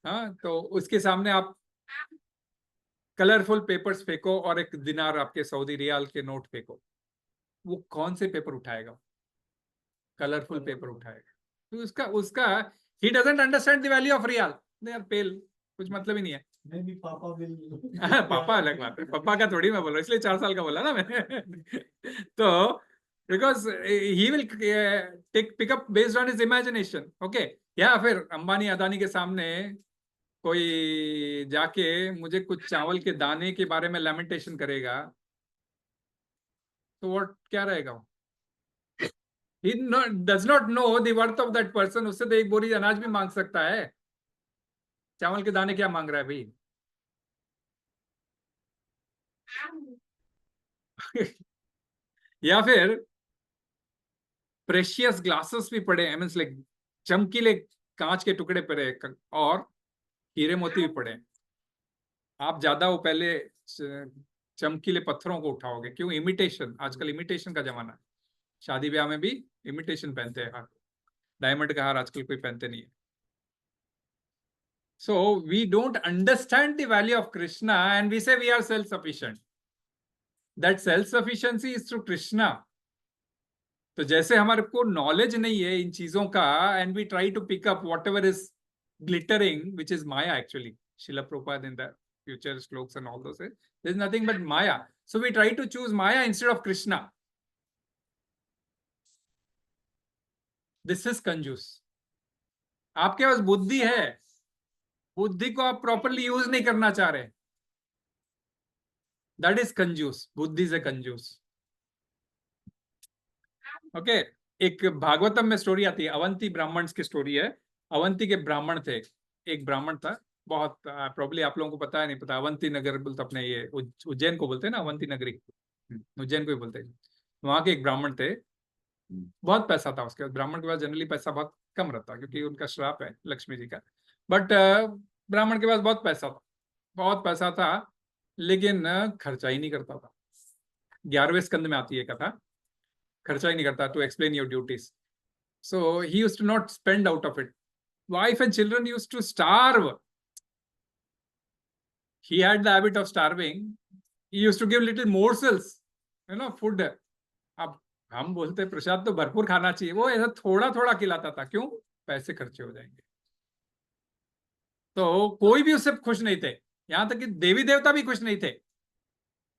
A: हाँ, तो उसके सामने आप कलरफुल पेपर्स फेंको और एक दिनार आपके सऊदी रियाल के नोट फेंको, वो कौन से पेपर उठाएगा? कलरफुल पेपर उठाएगा. तो उसका he doesn't understand the value of real. They are pale, कुछ मतलब ही नहीं है.
B: Maybe Papa will.
A: पापा अलग बात है, पापा का थोड़ी मैं बोल रहा हूँ, इसलिए 4 साल का बोला ना मैंने. तो because he will pick up based on his imagination. Okay, या फिर अंबानी अदानी के सामने कोई जाके मुझे कुछ चावल के दाने के बारे में लैमेंटेशन करेगा तो व्हाट क्या रहेगा? He does not know the worth of that person. उससे तो एक बोरी अनाज भी मांग सकता है, चावल के दाने क्या मांग रहा है भाई? या फिर प्रेशियस ग्लासेस भी पड़े, आई मींस लाइक चमकीले कांच के टुकड़े पड़े और हीरे मोती भी पड़े. आप ज्यादा वो पहले चमकीले पत्थरों को उठाओगे. क्यों? इमिटेशन. आजकल इमिटेशन का जमाना है. शादी ब्याह में भी इमिटेशन पहनते हैं. डायमंड का हार आजकल कोई पहनते नहीं है. So we don't understand the value of Krishna and we say we are self-sufficient. That self-sufficiency is through Krishna. तो जैसे हमारे को नॉलेज नहीं है इन चीजों का and we try to pick up whatever is glittering, which is Maya actually. Srila Prabhupada in the future sloks and all those, there is nothing but Maya. So we try to choose Maya instead of Krishna. This is कंजूस. आपके पास बुद्धि है, बुद्धि को आप properly use नहीं करना चाह रहे, दैट इज कंजूस. बुद्धि से कंजूस. ओके, एक भागवतम में स्टोरी आती है, अवंती ब्राह्मण्स की स्टोरी है. अवंती के ब्राह्मण थे. एक ब्राह्मण था, बहुत प्रॉब्ली आप लोगों को पता है नहीं पता. अवंती नगर बोलते अपने ये उज्जैन को बोलते हैं ना, अवंती नगरी, उज्जैन को ही बोलते हैं. वहां के एक ब्राह्मण थे, बहुत पैसा था उसके. ब्राह्मण के पास जनरली पैसा बहुत कम रहता क्योंकि उनका श्राप है लक्ष्मी जी का. बट ब्राह्मण के पास बहुत पैसा था लेकिन खर्चा ही नहीं करता था. 11वें स्कंद में आती है कथा, खर्चा ही नहीं करता. To explain your duties. So he used to not spend out of it. Wife and children used to starve. He had the habit of starving. He used to give little morsels, you know, food. अब हम बोलते प्रसाद तो भरपूर खाना चाहिए, वो ऐसा थोड़ा थोड़ा खिलाता था. क्यों? पैसे खर्चे हो जाएंगे. तो कोई भी उससे खुश नहीं थे, यहां तक कि देवी देवता भी खुश नहीं थे.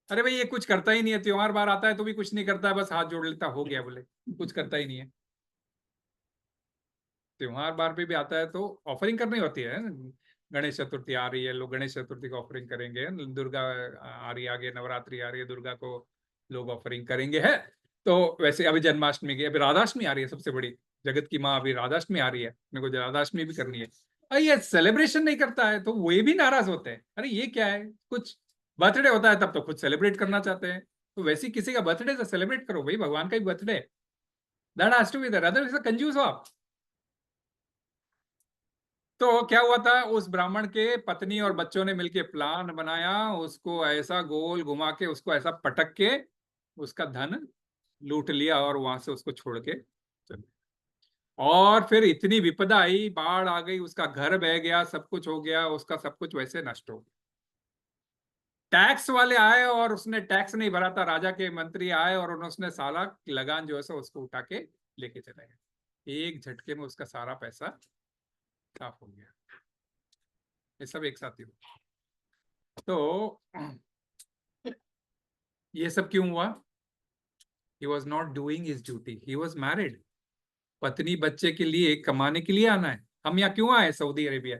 A: अरे भाई ये कुछ करता ही नहीं है, त्योहार बार आता है तो भी कुछ नहीं करता है, बस हाथ जोड़ लेता, हो गया, बोले कुछ करता ही नहीं है. त्योहार बार पे भी आता है तो ऑफरिंग करनी होती है. गणेश चतुर्थी आ रही है, लोग गणेश चतुर्थी को ऑफरिंग करेंगे. दुर्गा आ रही है, आगे नवरात्रि आ रही है, दुर्गा को लोग ऑफरिंग करेंगे, है. तो वैसे अभी जन्माष्टमी की, अभी राधाष्टमी आ रही है, सबसे बड़ी जगत की माँ अभी राधाष्टमी आ रही है, मेरे को राधाष्टमी भी करनी है. ये सेलिब्रेशन नहीं करता है तो वो भी नाराज होते हैं. अरे ये क्या है, कुछ बर्थडे होता है तब तो खुद सेलिब्रेट करना चाहते हैं. तो वैसे किसी का बर्थडे से सेलिब्रेट करो भाई, भगवान का भी birthday. That has to be there, otherwise कंजूस हो आप. तो क्या हुआ था, उस ब्राह्मण के पत्नी और बच्चों ने मिलके प्लान बनाया, उसको ऐसा गोल घुमा के, उसको ऐसा पटक के उसका धन लूट लिया और वहां से उसको छोड़ के चले। और फिर इतनी विपदा आई, बाढ़ आ गई, उसका घर बह गया, सब कुछ हो गया, उसका सब कुछ वैसे नष्ट हो गया। टैक्स वाले आए और उसने टैक्स नहीं भरा था, राजा के मंत्री आए और उन्होंने सारा लगान जो है सो उसको उठा के लेके चले गए। एक झटके में उसका सारा पैसा साफ हो गया। ये सब एक साथ ही हुआ। तो ये सब क्यों हुआ? He was not doing his duty. He was married. पत्नी बच्चे के लिए कमाने के लिए आना है। हम यहाँ क्यों आए सऊदी अरेबिया?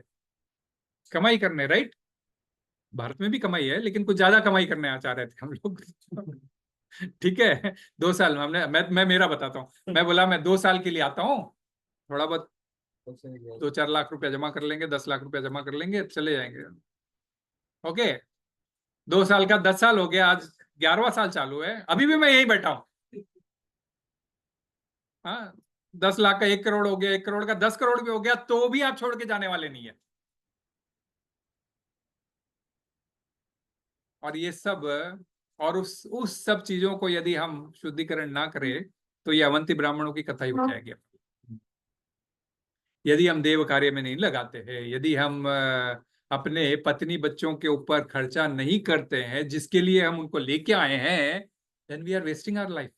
A: कमाई करने, राइट? भारत में भी कमाई है, लेकिन कुछ ज्यादा कमाई करने आ चाह रहे थे हम लोग। ठीक है, 2 साल में हमने, मैं मेरा बताता हूँ। मैं बोला मैं 2 साल के लिए आता हूँ, थोड़ा बहुत 2-4 लाख रुपया जमा कर लेंगे, 10 लाख रुपया जमा कर लेंगे, चले जाएंगे। ओके, 2 साल का 10 साल हो गया, आज 11वां साल चालू है, अभी भी मैं यहीं बैठा हूँ। हाँ, 10 लाख का 1 करोड़ हो गया, 1 करोड़ का 10 करोड़ भी हो गया, तो भी आप छोड़ के जाने वाले नहीं है। और ये सब, और उस सब चीजों को यदि हम शुद्धिकरण ना करें तो ये अवंती ब्राह्मणों की कथा ही हो जाएगी। यदि हम देव कार्य में नहीं लगाते हैं, यदि हम अपने पत्नी बच्चों के ऊपर खर्चा नहीं करते हैं जिसके लिए हम उनको लेके आए हैं, then we are wasting our life.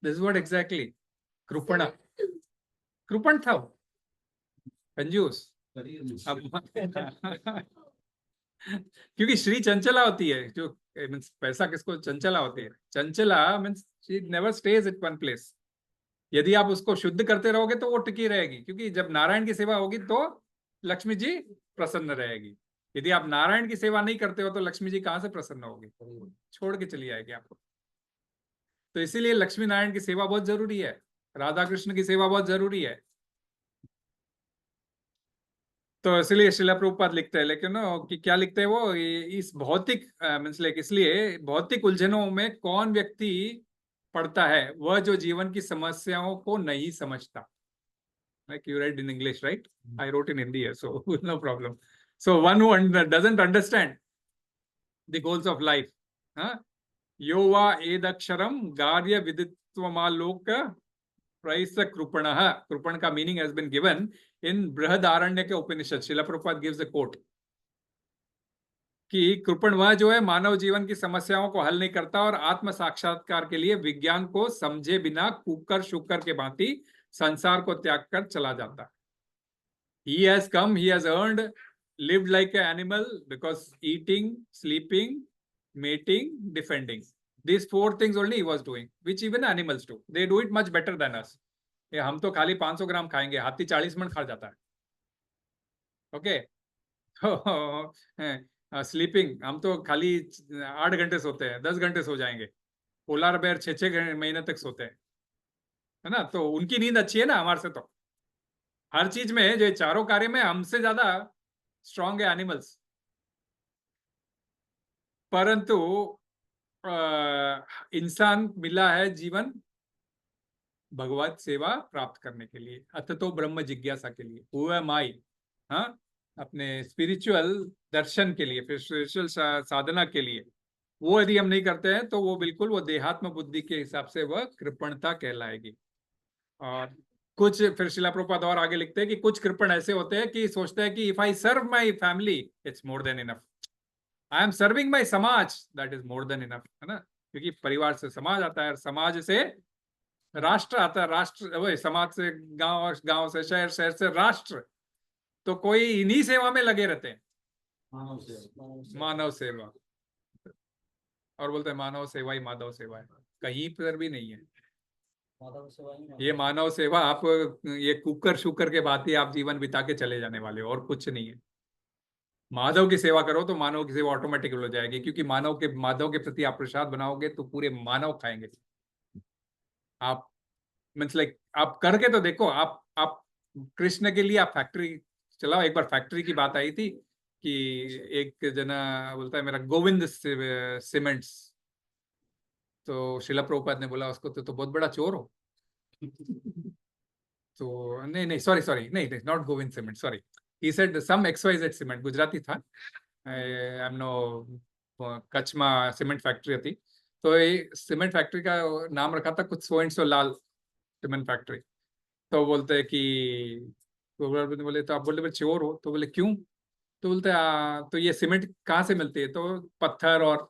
A: This is what exactly कृपण था वो, कंजूस। अब क्योंकि श्री चंचला होती है, जो मीन्स पैसा किसको चंचला होती है, चंचला means she never stays at one place. यदि आप उसको शुद्ध करते रहोगे तो वो टिकी रहेगी, क्योंकि जब नारायण की सेवा होगी तो लक्ष्मी जी प्रसन्न रहेगी। यदि आप नारायण की सेवा नहीं करते हो तो लक्ष्मी जी कहां से प्रसन्न होगी? छोड़ के चली आएगी आपको। तो इसीलिए लक्ष्मी नारायण की सेवा बहुत जरूरी है, राधा कृष्ण की सेवा बहुत जरूरी है। तो इसलिए श्रीला प्रभुपाद लिखते हैं, लेकिन कि क्या लिखते हैं वो, इस भौतिक मीन्स लाइक, इसलिए भौतिक उलझनों में कौन व्यक्ति पड़ता है? वह जो जीवन की समस्याओं को नहीं समझता। Like you read in English, right? I wrote in Hindi, so no problem. So one who doesn't understand the goals of life, huh? Yova edaksharam garya viditvamalok praisa krupanah. Krupan ka meaning has been given in Brihadaranyaka Upanishad. Srila Prabhupada gives a quote कि कृपण वह जो है मानव जीवन की समस्याओं को हल नहीं करता और आत्म साक्षात्कार के लिए विज्ञान को समझे बिना कुकर शुकर के भांति संसार को त्याग कर चला जाता है। He has come, he has earned, lived like an animal because eating, sleeping, mating, defending. These 4 things only he was doing, which even animals do. They do it much better than us. ये हम तो खाली 500 ग्राम खाएंगे, हाथी 40 मन खा जाता है। ओके, स्लीपिंग, हम तो खाली 8 घंटे सोते हैं, 10 घंटे सो जाएंगे। पोलार बेयर 6-6 महीने तक सोते हैं, है ना? तो उनकी नींद अच्छी है ना हमारे से। तो हर चीज में, जो चारों कार्य में हमसे ज्यादा स्ट्रांग है एनिमल्स। परंतु इंसान मिला है जीवन भगवत सेवा प्राप्त करने के लिए, अथतो ब्रह्म जिज्ञासा के लिए, हु एम आई, हाँ, अपने स्पिरिचुअल दर्शन के लिए, फिर स्पिरिचुअल साधना के लिए। वो यदि हम नहीं करते हैं तो वो बिल्कुल, वो देहात्म बुद्धि के हिसाब से वह कृपणता कहलाएगी। और कुछ, फिर शिला प्रभुपाद और आगे लिखते हैं कि कुछ कृपण ऐसे होते हैं कि सोचते हैं कि if I serve my family it's more than enough, I am serving my samaj, that is more than enough, है ना? क्योंकि परिवार से समाज आता है, समाज से राष्ट्र आता है, राष्ट्र वही, समाज से गांव, और गांव से शहर, शहर से राष्ट्र। तो कोई इन्हीं सेवा में लगे रहते हैं, मानव सेवा। और बोलते हैं मानव सेवा ही माधव सेवा है, कहीं पर भी नहीं है ये मानव सेवा। आप ये कुकर शुकर के बात ही आप जीवन बिता के चले जाने वाले हो, और कुछ नहीं है। माधव की सेवा करो तो मानव की सेवा ऑटोमेटिक हो जाएगी, क्योंकि माधव के प्रति आप प्रसाद बनाओगे तो पूरे मानव खाएंगे। आप मीन्स लाइक, आप करके तो देखो, आप कृष्ण के लिए आप फैक्ट्री चलाओ। एक बार फैक्ट्री की बात आई थी कि एक जना बोलता है मेरा गोविंद सीमेंट्स, तो शिला प्रभुपाद ने बोला उसको तो बहुत बड़ा चोर हो। तो नहीं सॉरी नहीं not Govind cement sorry he said some XYZ cement Gujarati था आई एम नो कच्छ में सीमेंट फैक्ट्री थी तो ये सीमेंट फैक्ट्री का नाम रखा था कुछ so and so Lal cement factory तो बोलते हैं कि तो बोले तो आप बोले भाई चोर हो तो बोले क्यों तो बोलते तो ये सीमेंट कहाँ से मिलती है तो पत्थर और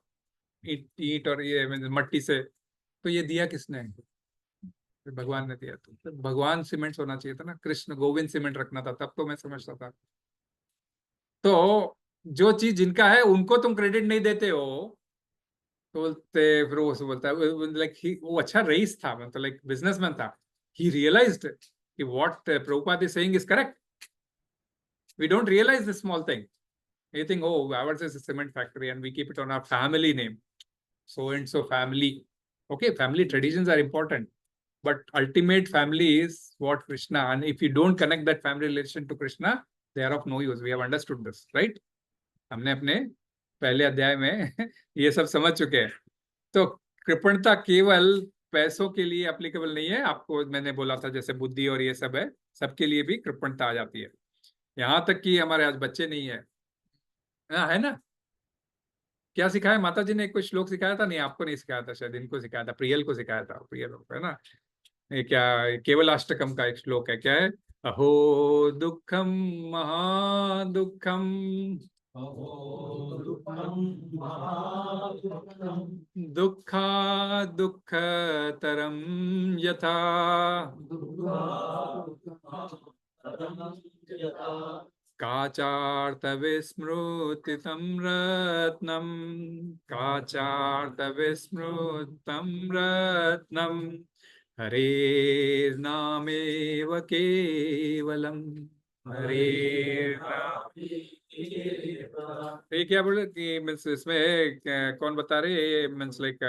A: ईंट और ये मट्टी से तो ये दिया किसने भगवान ने दिया तो भगवान सीमेंट होना चाहिए था ना कृष्ण गोविंद सीमेंट रखना था तब तो मैं समझता था तो जो चीज जिनका है उनको तुम क्रेडिट नहीं देते हो तो बोलते फिर वो बोलता है लाइक वो अच्छा रईस था मतलब लाइक बिजनेसमैन था ही रियलाइज्ड कि what Prabhupada is saying is correct we don't realise this small thing we think oh ours is a cement factory and we keep it on our family name so and so family okay family traditions are important but ultimate family is what Krishna and if you don't connect that family relation to Krishna they are of no use we have understood this right हमने अपने पहले अध्याय में ये सब समझ चुके हैं तो कृपणता केवल पैसों के लिए एप्लीकेबल नहीं है आपको मैंने बोला था जैसे बुद्धि और ये सब है सबके लिए भी कृपणता आ जाती है यहाँ तक कि हमारे आज बच्चे नहीं है है ना क्या सिखाया माता जी ने कोई श्लोक सिखाया था नहीं आपको नहीं सिखाया था शायद इनको सिखाया था प्रियल को सिखाया था प्रियल है ना ये क्या केवल अष्टकम का एक श्लोक है क्या है अहो दुखम महादुखम दुखा दुखतरम यथा काचार्तविस्मृतितं रत्नं काचार्तविस्मृतं रत्नं हरेर्नामेव केवलम ये क्या बोले कि मीन्स इसमें कौन बता रहे मीन्स लाइक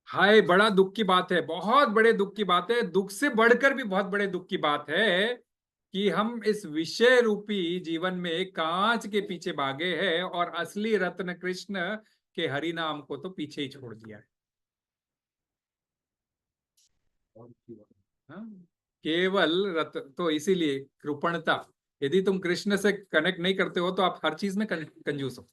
A: हाय बड़ा दुख की बात है बहुत बड़े दुख की बात है दुख से बढ़कर भी बहुत बड़े दुख की बात है कि हम इस विषय रूपी जीवन में कांच के पीछे भागे हैं और असली रत्न कृष्ण के हरि नाम को तो पीछे ही छोड़ दिया है केवल रत्न तो इसीलिए कृपणता यदि तुम कृष्ण से कनेक्ट नहीं करते हो तो आप हर चीज में कंजूस हो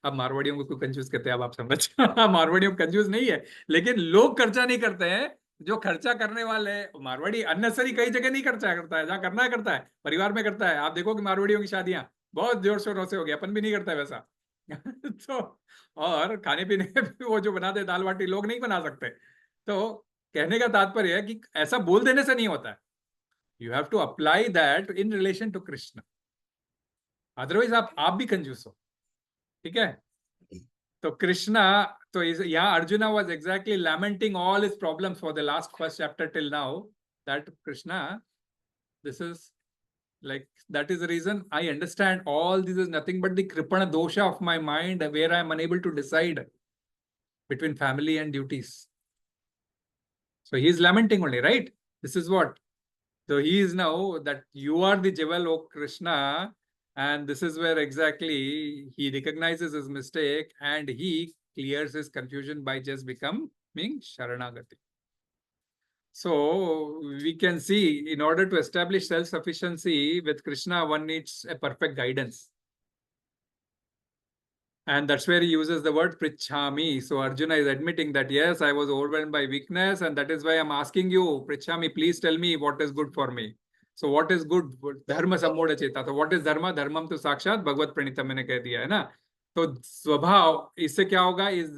A: अब मारवाड़ियों को कंजूस कहते हैं अब आप समझ मारवाड़ियों को कंजूस नहीं है लेकिन लोग खर्चा नहीं करते हैं जो खर्चा करने वाले मारवाड़ी अननेसेसरी कई जगह नहीं खर्चा करता है जहां करना है करता है परिवार में करता है आप देखो कि मारवाड़ियों की शादियां बहुत जोर शोरों से हो गया अपन भी नहीं करता है वैसा तो और खाने पीने भी वो जो बनाते दाल बाटी लोग नहीं बना सकते तो कहने का तात्पर्य है कि ऐसा बोल देने से नहीं होता है you have to apply that in relation to Krishna otherwise आप भी कंजूस हो ठीक है तो कृष्णा तो यहाँ arjuna was exactly lamenting all his problems for the last first chapter till now that Krishna this is like that is the reason I understand all this is nothing but the kripana dosha of my mind where I am unable to decide between family and duties so he is lamenting only right this is what so he is now that you are the jewel O Krishna and this is where exactly he recognizes his mistake and he clears his confusion by just becoming Sharanagati. So we can see in order to establish self-sufficiency with Krishna, one needs a perfect guidance. And that's where he uses the word Prichhami. So Arjuna is admitting that, yes, I was overwhelmed by weakness and that is why I'm asking you, Prichhami, please tell me what is good for me. So what is good? Dharma sammoda cheta. So what is dharma? Dharmam to साक्षात भगवत प्रणीतम मैंने कह दिया है ना तो स्वभाव इससे क्या होगा इस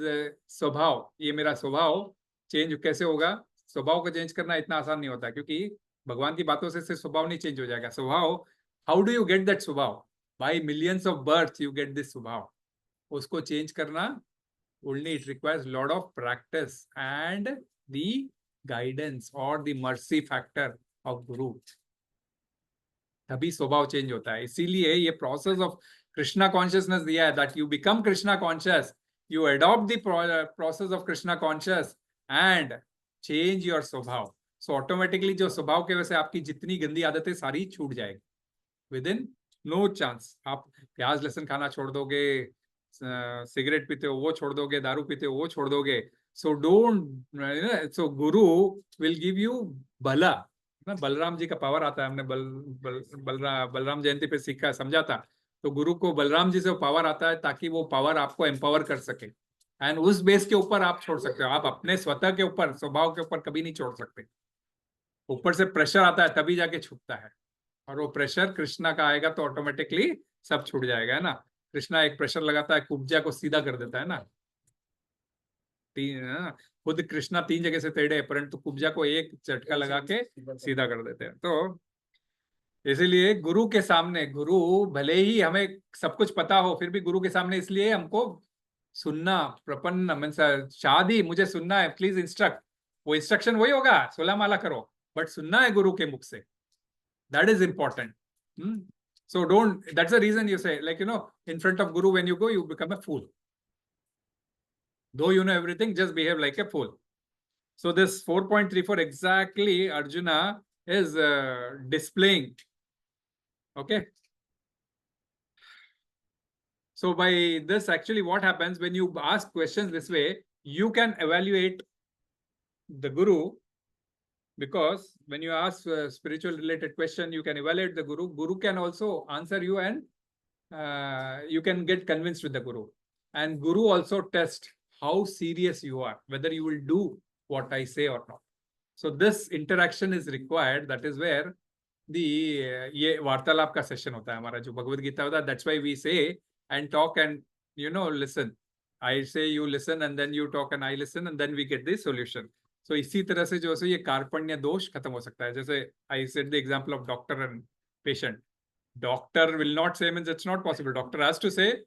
A: स्वभाव ये मेरा स्वभाव चेंज कैसे होगा स्वभाव को चेंज करना इतना आसान नहीं होता क्योंकि भगवान की बातों से स्वभाव नहीं चेंज हो जाएगा स्वभाव how do you get that swabhav by millions of birth you get this swabhav उसको चेंज करना only it requires lot of practice and the guidance or the mercy factor of guru तभी स्वभाव चेंज होता है इसीलिए ये प्रोसेस ऑफ कृष्णा कॉन्शियसनेस दिया है that you become Krishna conscious you adopt the process of Krishna conscious and change your स्वभाव so automatically जो स्वभाव के वजह से आपकी जितनी गंदी आदतें सारी छूट जाएगी विद इन नो चांस आप प्याज लहसुन खाना छोड़ दोगे सिगरेट पीते हो वो छोड़ दोगे दारू पीते हो वो छोड़ दोगे So don't, so Guru will give you bala. ना बलराम जी का पावर आता है, हमने बलराम जयंती पे सीखा समझा था। तो गुरु को बलराम जी से पावर आता है ताकि वो पावर आपको एम्पावर कर सके, एंड उस बेस के ऊपर आप छोड़ सकते हो। आप अपने स्वतः के ऊपर, स्वभाव के ऊपर कभी नहीं छोड़ सकते। ऊपर से प्रेशर आता है तभी जाके छूटता है, और वो प्रेशर कृष्णा का आएगा तो ऑटोमेटिकली सब छूट जाएगा, है ना। कृष्णा एक प्रेशर लगाता है, कुब्जा को सीधा कर देता है ना। खुद कृष्णा 3 जगह से टेढ़े, परंतु कुब्जा को एक झटका लगा के सीधा कर देते हैं। तो इसीलिए गुरु के सामने, गुरु भले ही हमें सब कुछ पता हो, फिर भी गुरु के सामने इसलिए हमको सुनना, प्रपन्न मीन्स शादी मुझे सुनना है, प्लीज इंस्ट्रक्ट। वो इंस्ट्रक्शन वही होगा 16 माला करो, बट सुनना है गुरु के मुख से, that is important. So that's the reason you say, like, in front of Guru, when you go, you become a fool. Though you know everything, just behave like a fool. So this 4.34 exactly Arjuna is displaying. Okay. So by this, actually what happens when you ask questions this way, you can evaluate the Guru, because when you ask a spiritual related question, you can evaluate the Guru. Guru can also answer you, and you can get convinced with the Guru. And Guru also test how serious you are, whether you will do what I say or not. So this interaction is required. That is where the ये वार्तालाप का session होता है हमारा, जो भगवद गीता होता है. That's why we say and talk and listen. I say, you listen, and then you talk and I listen, and then we get the solution. So इसी तरह से जो है ये कार्पण्य दोष खत्म हो सकता है. जैसे I said the example of doctor and patient. Doctor will not say, means it's not possible. Doctor has to say,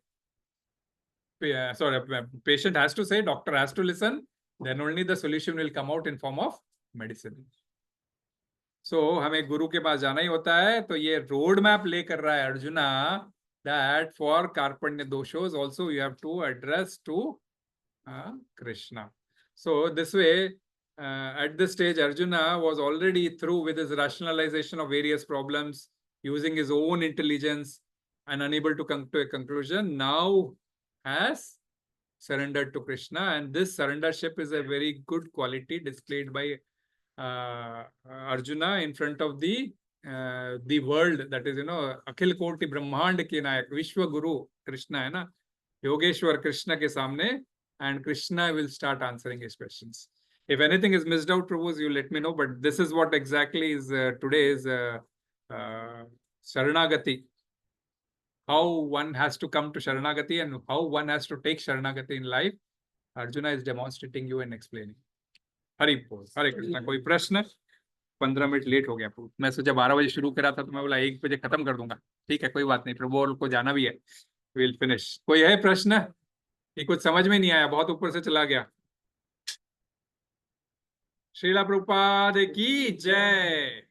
A: patient has to say, doctor has to listen, then only the solution will come out in form of medicine. So हमें गुरु के पास जाना ही होता है. तो ये road map ले कर रहा है arjuna, that for कार्पण्य दोषोस also you have to address to Krishna. So this way, at this stage, Arjuna was already through with his rationalization of various problems, using his own intelligence and unable to come to a conclusion. Now has surrendered to Krishna, and this surrendership is a very good quality displayed by Arjuna in front of the world, that is, Akhil Koti Brahmand ki Nayak, Vishwa Guru Krishna hai na, Yogeshwar Krishna ke samne, and Krishna will start answering his questions. If anything is missed out, Prabhus, you let me know, but this is what exactly is today's Sharanagati. How one has to come to Sharanagati and how one has to take Sharanagati in life, Arjuna is demonstrating you and explaining. Hari बोल, हरे कृष्णा. कोई प्रश्न? 15 minute late हो गया. मैं सोचा 12 बजे शुरू करा था, तो मैं बोला 1 बजे खत्म कर दूंगा. ठीक है, कोई बात नहीं, प्रभु को जाना भी है. Will finish. कोई है प्रश्न? ये कुछ समझ में नहीं आया, बहुत ऊपर से चला गया. श्रीला प्रभुपाद की जय.